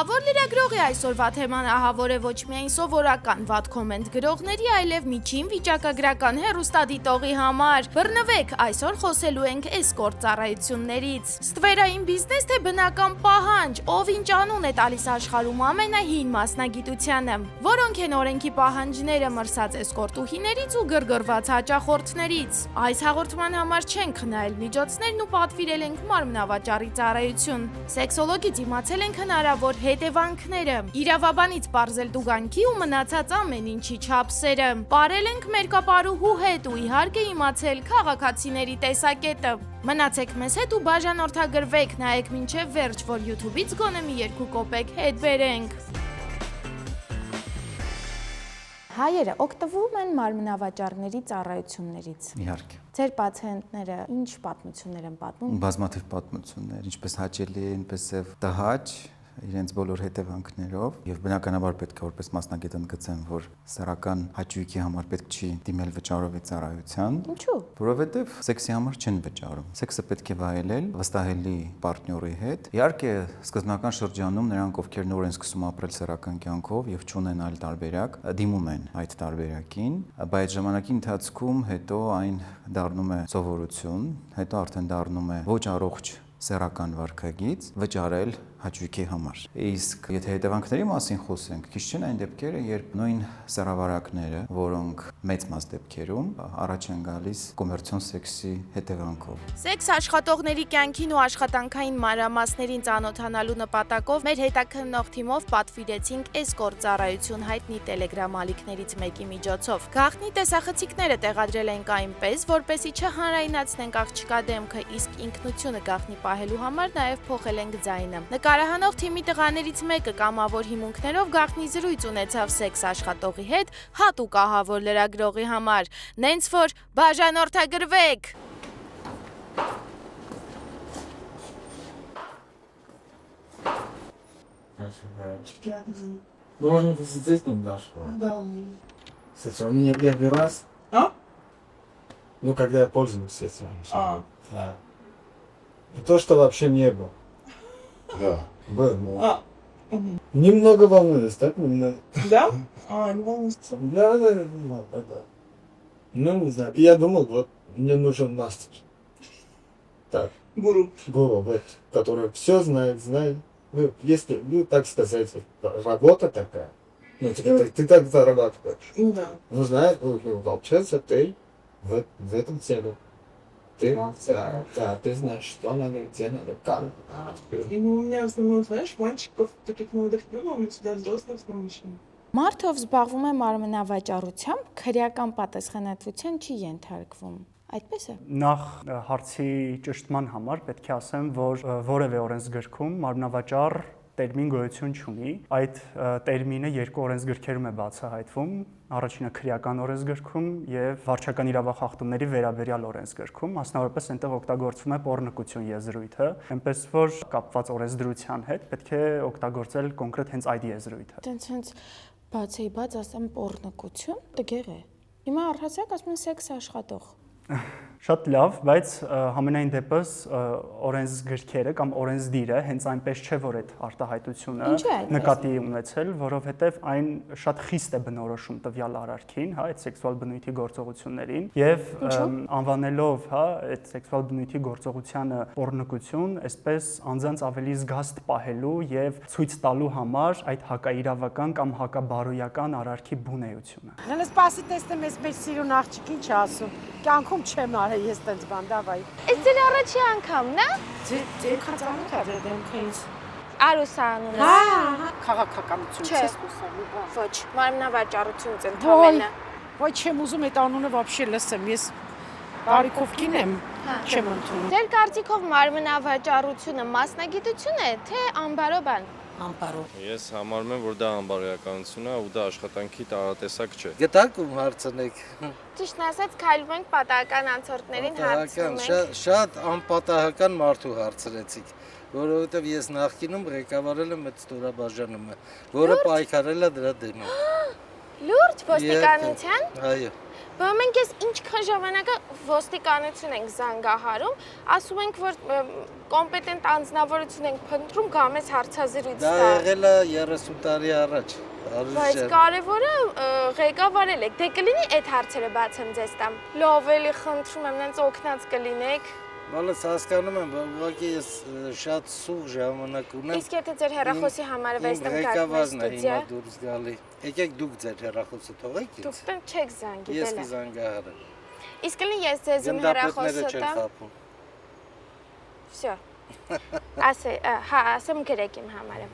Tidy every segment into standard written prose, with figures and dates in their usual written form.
Ահավոր լրագրողի այսօրվա թեման ահավոր է ոչ միայն սովորական վատ կոմենտ գրողների, այլև միջին վիճակագրական հեռուստադիտողի համար։ Բռնվեք, այսօր խոսելու ենք էսկորտ ծառայություններից։ Ստվերային բիզնես թե բնական պահանջ, ով ինչ անուն է տալիս աշխարհում ամենահին մասնագիտությանը, որոնք են օրենքի պահանջները մրսած էսկորտուհիներից ու գրգռված հաճախորդներից։ Այս հաղորդման համար չենք խնայել միջոցներն ու պատվիրել ենք մարմնավաճառի ծառայություն։ Սեքսոլոգից իմացել ենք հնարավոր հետևանքները, իրավաբանից պարզել տուգանքի ու մնացած ամեն ինչի չափսերը, պարել ենք մերկապարուհու հետ ու իհարկե իմացել քաղաքացիների տեսակետը։ Մնացեք մեզ հետ ու բաժանորդագրվեք, նայեք մինչև վերջ, որ YouTube-ից գոնե մի 2 կոպեկ հետ բերենք։ Հայերը օգտվում են մարմնավաճառների ծառայություններից։ Իհարկե։ Ձեր պացիենտները ինչ պատմություններ են պատմում։ Բազմաթիվ պատմություններ, ինչպես հաճելի է, այնպես եւ տհաճ, իրենց բոլոր հետևանքներով եւ բնականաբար պետք է որպես մասնագետ ընդգծեմ, որ սեռական հաճույքի համար պետք չի դիմել վճարովի ծառայության։ Ինչու՞։ Որովհետեւ սեքսի համար չեն վճարում։ Սեքսը պետք է վայելել վստահելի պարտների հետ։ Իհարկե, սկզբնական շրջանում նրանք, ովքեր նոր են սկսում ապրել սեռական կյանքով եւ չունեն այլ տարբերակ, դիմում են այդ տարբերակին, բայց ժամանակի ընթացքում հետո այն դառնում է սովորություն, հետո արդեն դառնում է ոչ առողջ սեռական վարքագիծ վճարել հաճույքի համար։ Իսկ եթե հետևանքների մասին խոսենք, քիչ չեն այն դեպքերը, երբ նույն սեռավարակները, որոնք մեծ մաս դեպքերում առաջ են գալիս կոմերցիոն սեքսի հետևանքով։ Սեքս աշխատողների կյանքին ու աշխատանքային մանրամասներին ծանոթանալու նպատակով մեր հետաքննող թիմով պատվիրեցինք էսկորտ ծառայություն հայտնի Telegram ալիքներից մեկի միջոցով։ Գաղտնի տեսախցիկները տեղադրել ենք այնպես, որպեսզի չհանրայնացնենք աղջկա դեմքը, իսկ ինքնությունը գաղտնի պահելու համար նաև փոխել ենք ձայնը։ Նկարահանող թիմի տղաներից մեկը կամավոր հիմունքներով գաղտնի զրույց ունեցավ սեքս աշխատողի հետ հատուկ ահավոր լրագրողի համար։ Նենց որ բաժանորդագրվեք։ Можно посидеть немножко? Да. Кстати, у меня первый раз. А? Ну, когда я пользуюсь этим. Да. И то, что вообще не было. Да. Был, но... Немного волнуюсь, так? Да? Не волнуйся. Да. Ну, не знаю. Я думал, вот, мне нужен мастер. Так. Гуру. Гуру, вот, который все знает. Ну, если, ну, так сказать, работа такая. Ну, ты так зарабатываешь. Да. Ну, знаешь, получается, ты в этом теле. Ты, да, ты знаешь, что надо, где надо, как. И у меня в основном, знаешь, мальчиков таких молодых не было, у меня всегда взрослых с мужчин. Մարդով զբաղվում է մարմնավաճառությամբ, քրեական պատասխանատվության չի ենթարկվում։ Այդպես է։ Նախ հարցի ճշտման համար պետք է ասեմ, որ որևէ օրենսգրքում մարմնավաճառ տերմին գոյություն չունի։ Այդ տերմինը երկու օրենսգրքերում է բացահայտվում։ Առաջինը քրեական օրենսգրքում եւ վարչական իրավախախտումների վերաբերյալ օրենսգրքում, մասնավորապես այնտեղ օգտագործվում է պոռնկություն եզրույթը, այնպես որ կապված օրենսդրության հետ պետք է օգտագործել կոնկրետ հենց այդ եզրույթը։ Տենց բացի բաց ասեմ պոռնկություն, տգեղ է։ Հիմա առհասարակ ասում են սեքս աշխատող։ Շատ լավ, բայց համենայն դեպս օրենսգրքերը կամ օրենսդիրը հենց այնպես չէ, որ այդ արտահայտությունը նկատի ունեցել, որովհետև այն շատ խիստ է բնորոշում տվյալ արարքին, հա, այդ սեքսուալ բնույթի գործողություններին եւ անվանելով, հա, այդ սեքսուալ բնույթի գործողությանը պոռնկություն, այսպես անձանց ավելի զգաստ պահելու եւ ցույց տալու համար այդ հակաիրավական կամ հակաբարոյական արարքի բունեությունը։ Հələ սպասի տեսնեմ ես մեր սիրուն աղջիկին չի ասում։ Կյանքում չեմ արել ես տենց բան, դավայ։ Այս ձեր առաջի անգամն է։ Ձեր խածանոթ է դեմքից։ Արուսանունը։ Հա, քաղաքականություն չես խոսում։ Ոչ, մարմնավաճառությունից ընդհանրապես։ Ոայ չեմ ուզում այդ անունը вообще լսեմ, ես բարիկով կին եմ, չեմ ընդունում։ Ձեր կարծիքով մարմնավաճառությունը մասնագիտություն է, թե անբարո բան։ Անպարո։ Ես համարում եմ, որ դա անբարոյականություն է ու դա աշխատանքի տարատեսակ չէ։ Գտանք ու հարցնեք։ Ճիշտն ասած, քայլում ենք պատահական անցորդներին հարցնում ենք։ Շատ անպատահական մարդու հարցրեցիք, որովհետև ես նախկինում ղեկավարել եմ այդ ստորաբաժանումը, որը պայքարել է դրա դեմով։ Լուրջ ոստիկանության։ Այո։ Բայց մենք ես ինչքան ժամանակը ոստիկանություն ենք զանգահարում, ասում ենք, որ կոմպետենտ անձնավորություն ենք փնտրում, գա մեզ հարցազրույց տա։ Դա եղել է 30 տարի առաջ։ Բայց կարևորը ղեկավարել եք։ Դե կլինի այդ հարցերը բացեմ ձեզ տամ։ Լավ էլի խնդրում եմ, նենց օգնած կլինեք։ Բալս հասկանում եմ, բայց ուղղակի ես շատ սուղ ժամանակ ունեմ։ Իսկ եթե ձեր հեռախոսի համարը վեստեմ գաք մեր ստուդիա։ դուրս գալի։ Եկեք դուք ձեր հեռախոսը թողեք ինձ։ Դուք չեք զանգի, Ես դելա։ կզանգահարեմ։ Իսկ կլինի ես ձեզ իմ հեռախոսը տամ։ Всё։ Ասեմ գրեք իմ համարը։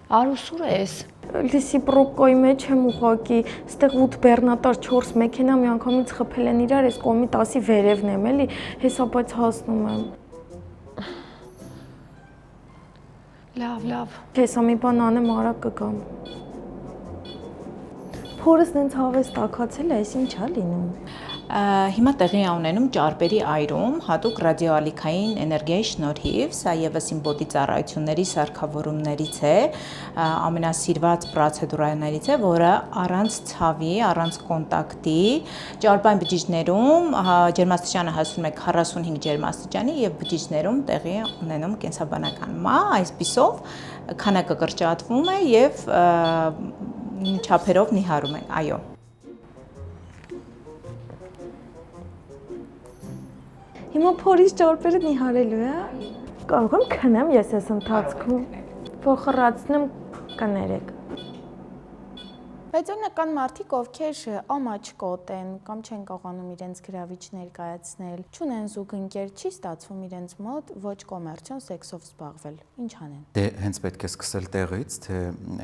Արուսուր ես։ Լիսի պրոբկայի մեջ եմ ուղակի, ստեղ 8 բեռնատար 4 մեքենա միանգամից խփել են իրար, ես կողմի 10-ի վերևն եմ, էլի, հեսա բայց հասնում եմ։ Լավ։ Հեսա մի բան անեմ, արագ կգամ։ Փորս նենց հավես տակացել է, այս ինչ է լինում։ Հիմա տեղի է ունենում ճարպերի այրում, հատուկ ռադիոալիքային էներգիայի շնորհիվ, սա եւս իմ բոդի ծառայությունների սարքավորումներից է, ամենասիրված պրոցեդուրաներից է, որը առանց ցավի, առանց կոնտակտի, ճարպային բջիջներում ջերմաստիճանը հասնում է 45 ջերմաստիճանի եւ բջիջներում տեղի է ունենում կենսաբանական մահ, այսպիսով քանակը կրճատվում է եւ չափերով նիհարում ենք, այո։ Հիմա փորից ճարպերը նիհարելու է։ Կարող եմ քնեմ ես այս ընթացքում, որ խռացնեմ կներեք։ Բայց օրինակ կան մարդիկ, ովքեր ամաչկոտ են կամ չեն կարողանում իրենց գրավիչ ներկայացնել, չունեն զուգընկեր, չի ստացվում իրենց մոտ ոչ կոմերցիոն սեքսով զբաղվել։ Ինչ անեն։ Դե հենց պետք է սկսել տեղից, թե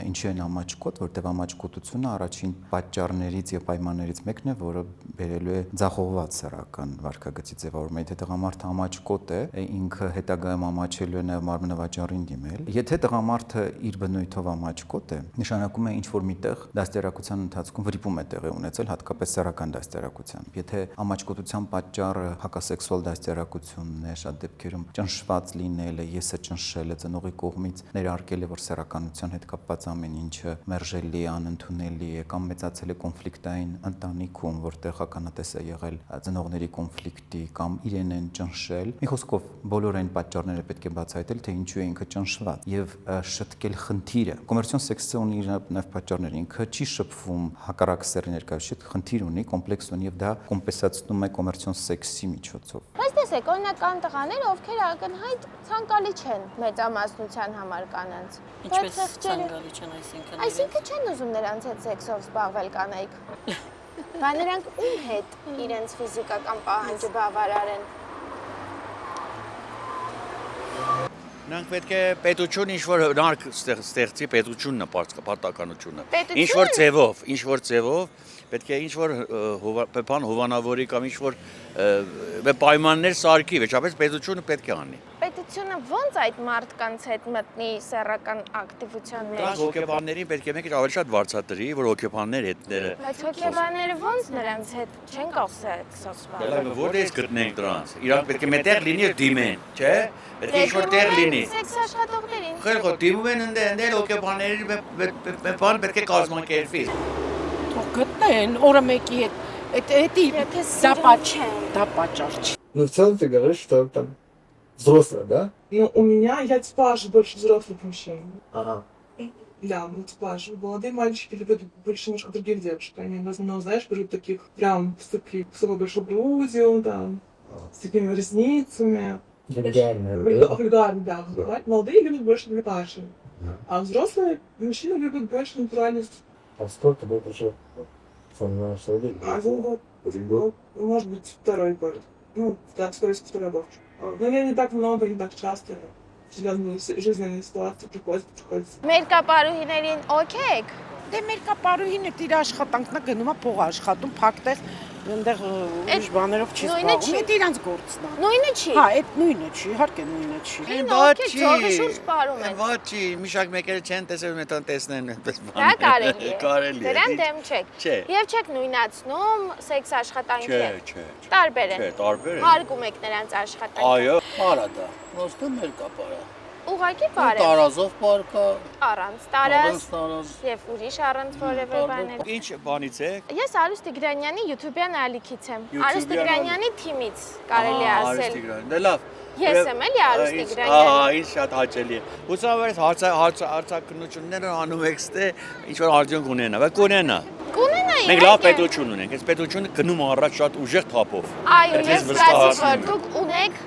ինչի են ամաչկոտ, որտեղ ամաչկոտությունը առաջին պատճառներից եւ պայմաններից մեկն է, որը բերելու է ձախողված սեռական վարքագծի ձևավորումը։ Եթե տղամարդը ամաչկոտ է, ինքը հետագայում ամաչելու է նաեւ մարմնավաճառին դիմել։ Եթե տղամարդը իր բնույթով ամաչկոտ է, նշանակում է ինչ որ միտեղ դաստիարակության ընթացքում վրիպում է տեղի ունեցել, հատկապես սեռական դաստիարակությամբ։ Եթե ամաչկոտության պատճառը հակասեքսուալ դաստիարակությունն է, շատ դեպքերում ճնշված լինելը, եսը ճնշելը, ծնողի կողմից ներարկել է, որ սեռականության հետ կապված ամեն ինչը մերժելի է, անընդունելի է, կամ մեծացել է կոնֆլիկտային ընտանիքում, որտեղ ականատես է եղել ծնողների կոնֆլիկտի, կամ իրեն են ճնշել։ Մի խոսքով, բոլոր այն պատճառները պետք է բացահայտել, թե ինչու է ինքը ճնշված եւ շտկել խնդիրը։ Կոմերցիոն սեքսը ունի իր նաեւ պատճառներ, ինքը չի շփվում հակառակ սեռի ներկայացուցիչ, խնդիր ունի, կոմպլեքս ունի եւ դա կոմպենսացնում է կոմերցիոն սեքսի միջոցով։ Բայց տեսեք, օրինակ կան տղաներ, ովքեր ակնհայտ ցանկալի չեն մեծամասնության համար կանանց։ Ինչպես ցանկալի չեն, Այսինքն չեն ուզում նրանց հետ սեքսով զբաղվել կանայք։ Բայց նրանք ում հետ իրենց ֆիզիկական պահանջը բավարարեն։ Նրանք պետք է պետություն ինչ-որ հնարք ստեղծի, պետություն նպատականությունը։ Ինչ-որ ձևով պետք է ինչ-որ բան հովանավորի կամ ինչ-որ պայմաններ սարքի, վերջապես պետությունը պետք է անի։ Պետությունը ո՞նց այդ մարդկանց հետ մտնի սեռական ակտիվության մեջ։ Դրանք հոգեբաններին պետք է մեկ ավելի շատ վարձատրի, որ հոգեբաններ հետները։ Բայց հոգեբանները ո՞նց նրանց հետ չեն կարող սեքսով զբաղվել։ Որտե՞ց գտնենք դրանց։ Իրանք պետք է մետեղ լինի ու դիմեն, չէ՞։ Պետք է ինչ-որ տեղ լինի։ Սեքս աշխատողներին։ Խելքո դիմում են ընդել հոգեբանների բան պետք է կազմակերպվի։ Թող գտնեն օրը մեկի հետ։ Դա պատճառ չի։ Ну, в целом ты говоришь, что там взрослая, да? Ну, у меня я типаж больше взрослых мужчин. Ага. Да, ну типаж. Молодые мальчики любят больше немножко других девушек. Они, ну, знаешь, берут таких прям с самой большой грудью, там, с такими ресницами. Вульгарно, да. Молодые любят больше вульгарши. А взрослые мужчины любят больше натуральность. А сколько будет уже формироваться? Может быть, второй год. Ну, да, скорее всего, второй год. Но я не так много, не так часто. Связанные с жизненной ситуацией приходится. Մեր կապարուհիներին օքեյ։ Դե մեր կապարուհին է իր աշխատանքն է գնում է փող աշխատում, փակտեղ այնտեղ ուրիշ բաներով չի զբաղվում, այդ իրանց գործն է։ Նույնը չի։ Հա, այդ նույնը չի, իհարկե նույնը չի։ Ոչի, միշակ մեկերը չեն տեսել, մետան տեսնեն այդպես բան։ Դա կարելի է։ Կարելի է։ Դրան դեմ չեք։ Եվ չեք նույնացնում սեքս աշխատանքի հետ։ Չէ։ Տարբեր են։ Չէ, տարբեր են։ Հարգում եք նրանց աշխատանքը։ Այո, Արա դա, ոստը մեր կապարա։ Ուղղակի բարև։ Տարազով պարկա, Առանց տարած տարազ։ եւ ուրիշ առանց որևէ բաներ։ Ինչ բանից է։ Ես Արուս Տիգրանյանի YouTube-յան ալիքից եմ։ Արուս Տիգրանյանի թիմից կարելի է ասել։ Դե լավ։ Ես եմ էլի Արուս Տիգրանյանը։ Ահա, ինչ շատ հաճելի է։ Ուսանվերս հարցակնությունները անում եք ստե ինչ որ արդյունք ունենա, բայց կունենա։ Կունենայի։ Մենք լավ պետություն ունենք, այս պետությունը գնում առած շատ ուժեղ թափով։ Այո, ես վստահ եմ, դուք ունեք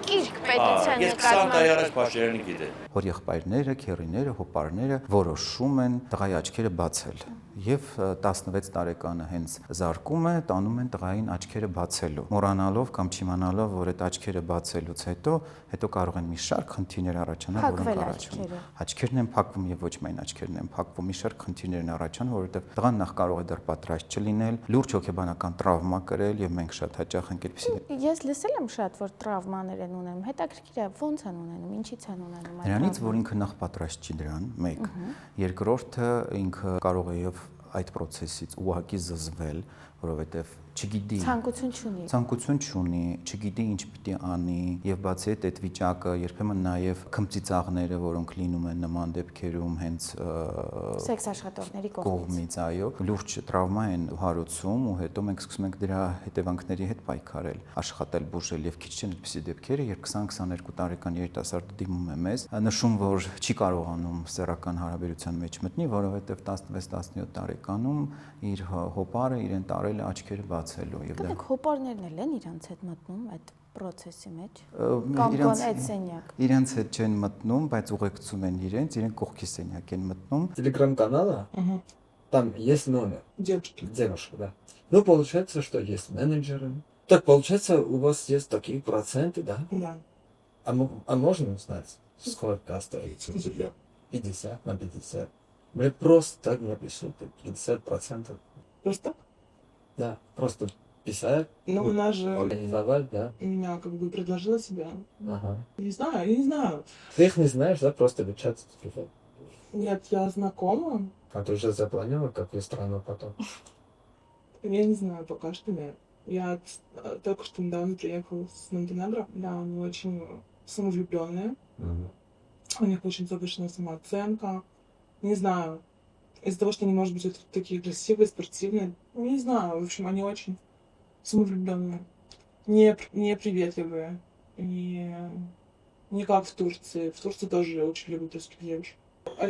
կիրք պետության Ես 20 տարի առաջ Փաշերյանը գիտեմ։ Որ եղբայրները, քեռիները, հոպարները որոշում են տղայի աչքերը բացել եւ 16 տարեկանը հենց զարկում է, տանում են տղային աչքերը բացելու։ Մոռանալով կամ չիմանալով, որ այդ աչքերը բացելուց հետո կարող են մի շարք խնդիրներ առաջանալ, որոնք առաջանում։ Աչքերն են փակվում եւ ոչ միայն աչքերն են փակվում, մի շարք խնդիրներ են առաջանում, որովհետեւ տղան նախ կարող է դեռ պատրաստ չլինել, լուրջ հոգեբանական տրավմա կրել եւ մենք շատ հաճախ ենք այդպիսի։ Ես լսել եմ շատ, որ տրավմաներ են ունենում։ Հետաքրքիր է, ոնց են ունենում, ինչից են ունենում այդ։ Նրանից, որ ինքը նախ պատրաստ չի դրան, մեկ։ Երկրորդը ինքը կարող է եւ այդ process-ից ուղակի զզվել, որովհետեւ չգիտի ցանկություն չունի, չգիտի ինչ պիտի անի եւ բացի այդ վիճակը երբեմն նաեւ քմծիծաղները, որոնք լինում են նման դեպքերում հենց սեքս աշխատողների կողմից, այո, լուրջ տրավմա են հարուցում ու հետո մենք սկսում ենք դրա հետևանքների հետ պայքարել, աշխատել, բուժել եւ քիչ չեն այդպիսի դեպքերը, երբ 20-22 տարեկան երիտասարդը դիմում է մեզ, նշում որ չի կարողանում սեռական հարաբերության մեջ մտնի, որովհետեւ 16-17 տարեկանում իր հոպարը իրեն տարել է աչքերը բացելու եւ դա հոպարներն են իրանց հետ մտնում այդ process-ի մեջ կամ այդ սենյակ իրենց հետ չեն մտնում, բայց ուղեկցում են իրենք կողքի սենյակ են մտնում телеграм-канала там есть номер девушка, да. Ну получается, что есть менеджеры. Так получается, у вас есть такие проценты, да? Да. А можно узнать, сколько остается? 50 на 50. Мне просто так напишут 50%. Просто? Да, просто писать. Ну, у нас же... Организовать, да. Меня как бы предложила себя. Ага. Не знаю, я не знаю. Ты их не знаешь, да? Просто в чат писать. Нет, я знакома. А ты уже запланировала, какую страну потом? Я не знаю, пока что нет. Я только что недавно приехала с Монтенегро. Да, они очень самовлюбленные. У них очень завышенная самооценка. Не знаю. Из-за того, что они, может быть, такие красивые, спортивные. Не знаю. В общем, они очень самовлюбленные. Не приветливые. Не как в Турции. В Турции тоже очень любят русских девушек.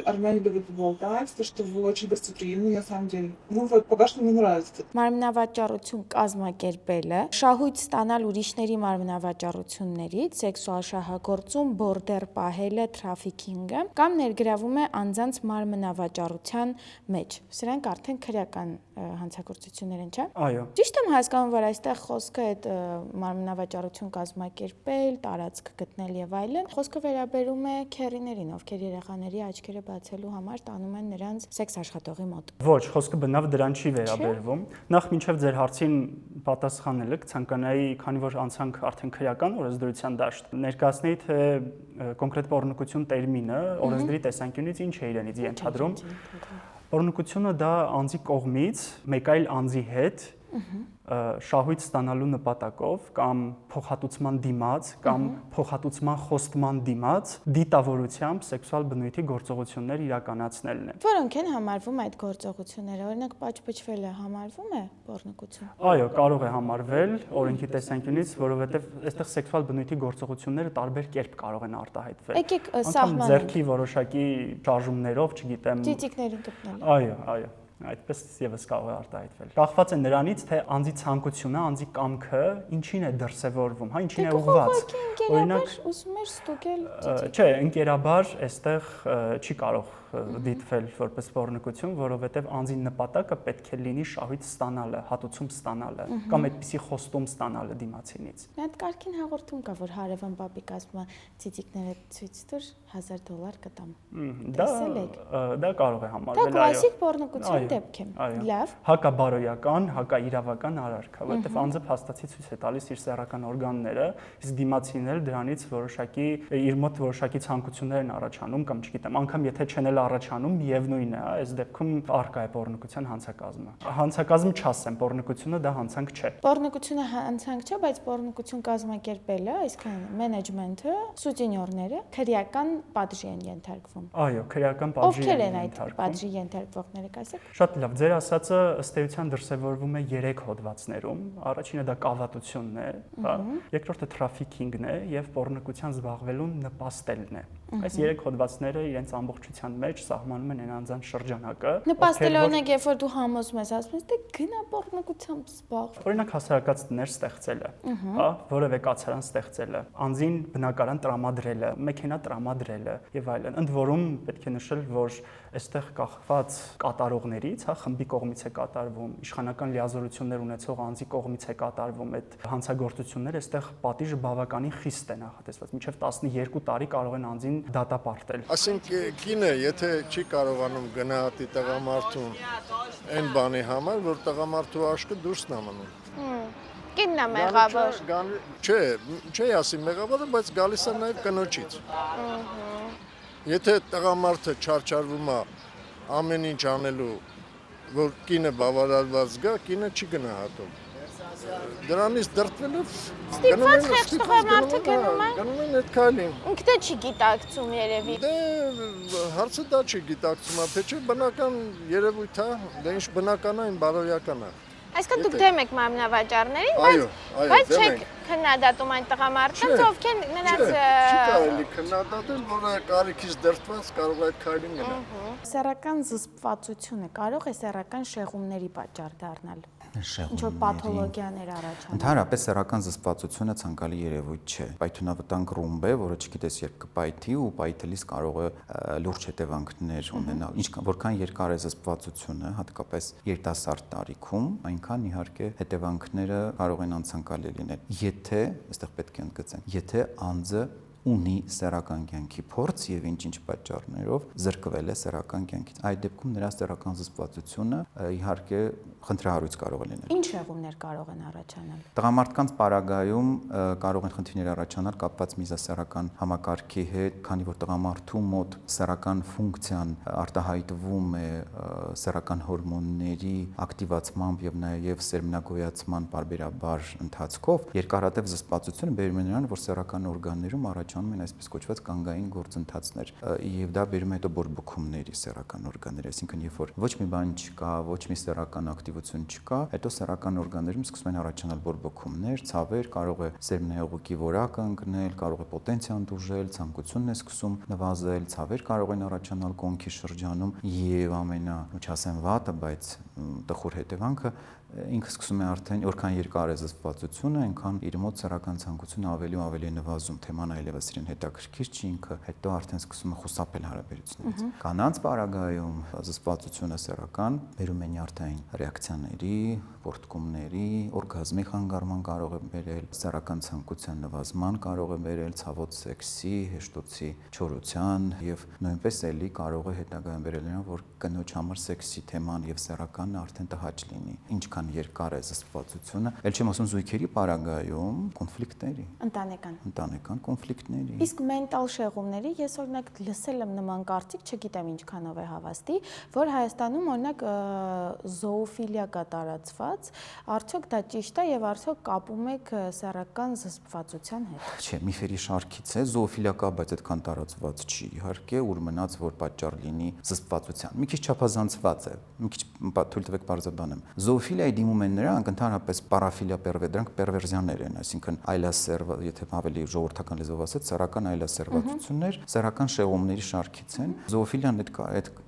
Армяне любят болтать, то, что вы очень гостеприимны, на самом деле. Ну вот, пока что мне нравится. Մարմնավաճառություն կազմակերպելը, շահույթ ստանալ ուրիշների մարմնավաճառություններից, սեքսուալ շահագործում, բորդեր պահելը, թրաֆիքինգը, կամ ներգրավում է անձանց մարմնավաճառության մեջ։ Սրանք արդեն քրեական հանցագործություններ են, չէ՞։ Այո։ Ճիշտ եմ հասկանում, որ այստեղ խոսքը այդ մարմնավաճառություն կազմակերպել, տարածք գտնել եւ այլն, խոսքը վերաբերում է քերիներին, ովքեր երեխաների աչքերը բացելու համար տանում են նրանց սեքս աշխատողի մոտ։ Ոչ, խոսքը բնավ դրան չի վերաբերվում։ Նախ մինչև ձեր հարցին պատասխանելը կցանկանայի, քանի որ անցանք արդեն քրեական օրենսդրության դաշտ, ներկայացնեի թե կոնկրետ պոռնոգություն տերմինը օրենսդրի տեսանկյունից ինչ է իրենից ենթադրում։ Պոռնոգությունը դա անձի կողմից մեկ այլ անձի հետ շահույթ ստանալու նպատակով կամ փոխհատուցման դիմաց կամ փոխհատուցման խոստման դիմաց դիտավորությամբ սեքսուալ բնույթի գործողություններ իրականացնելն է։ Որոնք են համարվում այդ գործողությունները, օրինակ պատճպճվելը համարվում է պոռնոգություն։ Այո, կարող է համարվել օրենքի տեսանկյունից, որովհետև այստեղ սեքսուալ բնույթի գործողությունները տարբեր կերպ կարող են արտահայտվել։ Եկեք սահմանենք։ Ձեռքի որոշակի շարժումներով, չգիտեմ։ Ծիծիկներին տպնել։ Այո։ Այդպես եւս կարող է արտահայտվել։ Կախված է նրանից, թե անձի ցանկությունը, անձի կամքը ինչին է դրսևորվում, հա, ինչին է ուղղված։ Օրինակ, ուզում ես ստուգել ծիծիկ։ Չէ, ընկերաբար այստեղ չի կարող դիտվել որպես պոռնոգություն, որովհետև անձի նպատակը պետք է լինի շահույթ ստանալը, հատուցում ստանալը կամ այդպիսի խոստում ստանալը դիմացինից։ Մի հատ կարգին հաղորդում կա, որ հարևան պապիկ ասում է ծիծիկները ցույց տուր $1000 կտամ։ Դա կարող է համարվել, այո։ Դա կլասիկ պոռնոգություն դեպք է։ Լավ։ Հակաբարոյական, հակաիրավական արարք, որովհետև անձը փաստացի ցույց է տալիս իր սեռական օրգանները, իսկ դիմացինն էլ դրանից որոշակի իր մոտ որոշակի ցանկություններ են առաջանում կամ չգիտեմ, անգամ եթե չենել առաջանում միևնույնն է, այս դեպքում արկա է պոռնկության հանցակազմը։ Հանցակազմ չասեմ, պոռնկությունը դա հանցանք չէ։ Պոռնկությունը հանցանք չէ, բայց պոռնկություն կազմակերպելը, այսինքն մենեջմենթը, սուտինյորները քրեական պատժի են ենթարկվում։ Այո, քրեական պատժի Ովքեր են այդ պատժի ենթարկվողները, կասեք։ Շատ լավ, ձեր ասածը ըստ էության դրսևորվում է 3 հոդվածներում։ Առաջինը դա կավատությունն է, հա, երկրորդը թրաֆիքինգն է եւ պոռնկության զբաղվելուն նպաստելն է։ Այս 3 հոդվածները իրենց ամբողջության մեջ սահմանում են անձանց շրջանակը։ Նպաստել օրինակ, երբ որ դու համոզում ես, ասում ես, դե գնա պոռնկությամբ զբաղ։ Օրինակ հասարակած տներ ստեղծելը, հա, որևէ կացարան ստեղծելը, անձին բնակարան տրամադրելը, մեքենա տրամադրելը եւ այլն։ Ընդ որում պետք է նշել, որ այստեղ կախված կատարողներից, հա, խմբի կողմից է կատարվում, իշխանական լիազորություններ ունեցող անձի կողմից է կատարվում այդ հանցագործությունները, այստեղ պատիժը բավականին խիստ է նախատեսված, մինչև 12 տարի կարող են անձին դատապարտել։ Այսինքն կինը, եթե չի կարողանում գնահատի տղամարդուն այն բանի համար, որ տղամարդու աշկը դուրսն է մնում։ Կինն է մեղավոր։ Չէ, ասի մեղավորը, բայց գալիս է նաև կնոջից։ Եթե տղամարդը չարչարվում է ամեն ինչ անելու, որ կինը բավարարված գա, կինը չի գնահատում։ Դրանից դրդվելով ստիպված խեղճ տղամարդը գնում է։ Գնում են այդ քայլին։ Ինքն է չի գիտակցում երևի։ Դե հարցը դա չի գիտակցում, թե չէ բնական երևույթ է, դե ինչ բնական է, այն բարոյական է։ Այսինքն դուք դեմ եք մարմնավաճառներին, բայց չեք քննադատում այն տղամարդկանց, ովքեր նրանց չի կարելի քննադատել, որ կարիքից դրդված կարող է այդ քայլին գնալ։ Սեռական զսպվածությունը կարող է սեռական շեղումների պատճառ դառնալ։ Ինչ որ պաթոլոգիաներ առաջանում։ Ընդհանրապես սեռական զսպվածությունը ցանկալի երևույթ չէ։ Պայթյունավտանգ ռումբ է, որը չգիտես երբ կպայթի ու պայթելիս կարող է լուրջ հետևանքներ ունենալ։ Որքան երկար է զսպվածությունը, հատկապես երիտասարդ տարիքում, այնքան իհարկե հետևանքները կարող են անցանկալի լինել։ Եթե, այստեղ պետք է ընդգծեմ, եթե անձը ունի սեռական կյանքի փորձ եւ ինչ-ինչ պատճառներով զրկվել է սեռական կյանքից։ Այդ դեպքում նրա սեռական զսպվածությունը իհարկե խնդրահարույց կարող է լինել։ Ինչ շեղումներ կարող են առաջանալ։ Տղամարդկանց պարագայում կարող են խնդիրներ առաջանալ կապված միզասեռական համակարգի հետ, քանի որ տղամարդու մոտ սեռական ֆունկցիան արտահայտվում է սեռական հորմոնների ակտիվացմամբ եւ նաեւ սերմնագոյացման պարբերաբար ընթացքով, երկարատև զսպվածությունը բերում է նրան, որ սեռական օրգաններում առաջանում են այսպես կոչված կանգային գործընթացներ եւ դա բերում է հետո բորբոքումների սեռական օրգանների, այսինքն երբ որ ոչ մի բան չկա, ոչ մի սեռական ակտիվություն չկա, հետո սեռական օրգաններում սկսում են առաջանալ բորբոքումներ, ցավեր, կարող է սերմնահեղուկի որակը ընկնել, կարող է պոտենցիան դուժել, ցանկությունն է սկսում նվազել, ցավեր կարող են առաջանալ կոնքի շրջանում եւ չասեմ վատը, բայց տխուր հետևանքը ինքը սկսում է արդեն որքան երկար է զսպվածությունը, այնքան իր մոտ սեռական ցանկությունը ավելի ու ավելի նվազում, թեման այլևս իրեն հետաքրքիր չի, ինքը հետո արդեն սկսում է խուսափել հարաբերություններից։ Կանանց պարագայում զսպվածությունը սեռական բերում է նյարդային ռեակցիաների, պորտկումների, օրգազմի խանգարման կարող է բերել, սեռական ցանկության նվազման կարող է բերել, ցավոտ սեքսի, հեշտոցի չորության եւ նույնպես էլի կարող է հետագայում բերել նրան, որ կնոջ համար սեքսի թեման եւ սեռականը արդեն տհաճ լինի։ Ինչքան երկար է զսպվածությունը, ել չեմ ասում զույգերի պարագայում կոնֆլիկտների, ընտանեկան կոնֆլիկտների։ Իսկ մենտալ շեղումների ես օրինակ լսել եմ նման կարծիք, չգիտեմ ինչքանով է հավաստի, որ Հայաստանում օրինակ զոոֆիլիա կա տարածված, արդյոք դա ճիշտ է եւ արդյոք կապում եք սեռական զսպվածության հետ։ Չէ, միֆերի շարքից է, զոոֆիլիա կա, բայց այդքան տարածված չի, իհարկե, ուր մնաց որ պատճառ լինի զսպվածության։ Մի քիչ չափազանցված է, մի քիչ թույլ տվեք բարձրաբանեմ։ Զոոֆիլիայի դիմում են նրանք, ընդհանրապես պարաֆիլիա դրանք պերվերզիաներ են, այսինքն այլասերվ, եթե ավելի ժողովրդական լեզվով ասած, սեռական այլասերվածություններ, սեռական շեղումների շարքից են։ Զոոֆիլիան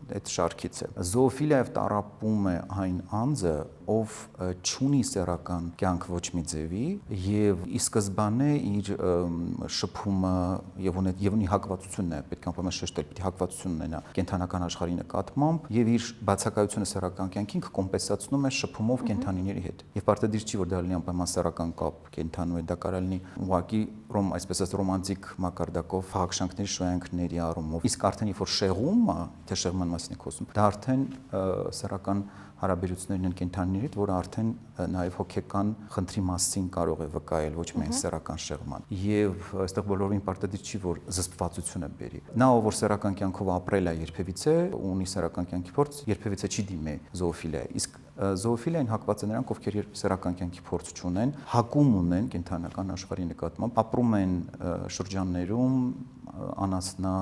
այդ շարքից է։ Զոոֆիլիայով տառապում է այն անձը, ով չունի սեռական կյանք ոչ մի ձևի եւ ի սկզբանե իր շփումը եւ ունի հակվածությունն է, պետք է անպայման շեշտել, պիտի հակվածություն ունենա կենթանական աշխարհի նկատմամբ եւ իր բացակայությունը սեռական կյանքին կոմպենսացնում է շփումով կենթանիների հետ։ Եվ պարտադիր չի, որ դա լինի անպայման սեռական կապ կենթանու հետ, դա կարող լինի ուղղակի այսպես ասած ռոմանտիկ մակարդակով, փաղաքշանքների շոյանքների առումով։ Իսկ արդեն երբ որ շեղում է, թե շեղման մասին է խոսում, դա արդեն սեռական հարաբերություններն են կենդանիների հետ, որը արդեն նաև հոգեկան խնդրի մասին կարող է վկայել, ոչ միայն սեռական շեղման։ Եվ այստեղ բոլորին պարտադիր չի, որ զսպվածությունը բերի։ Նա, ով որ սեռական կյանքով ապրել է երբևիցե, ունի սեռական կյանքի փորձ, երբևիցե չի դիմի զոոֆիլիա։ Իսկ զոոֆիլիան հակված է նրանք, ովքեր սեռական կյանքի փորձ չունեն, հակում ունեն կենդանական աշխարհի նկատմամբ, ապրում են շրջաններում անասնա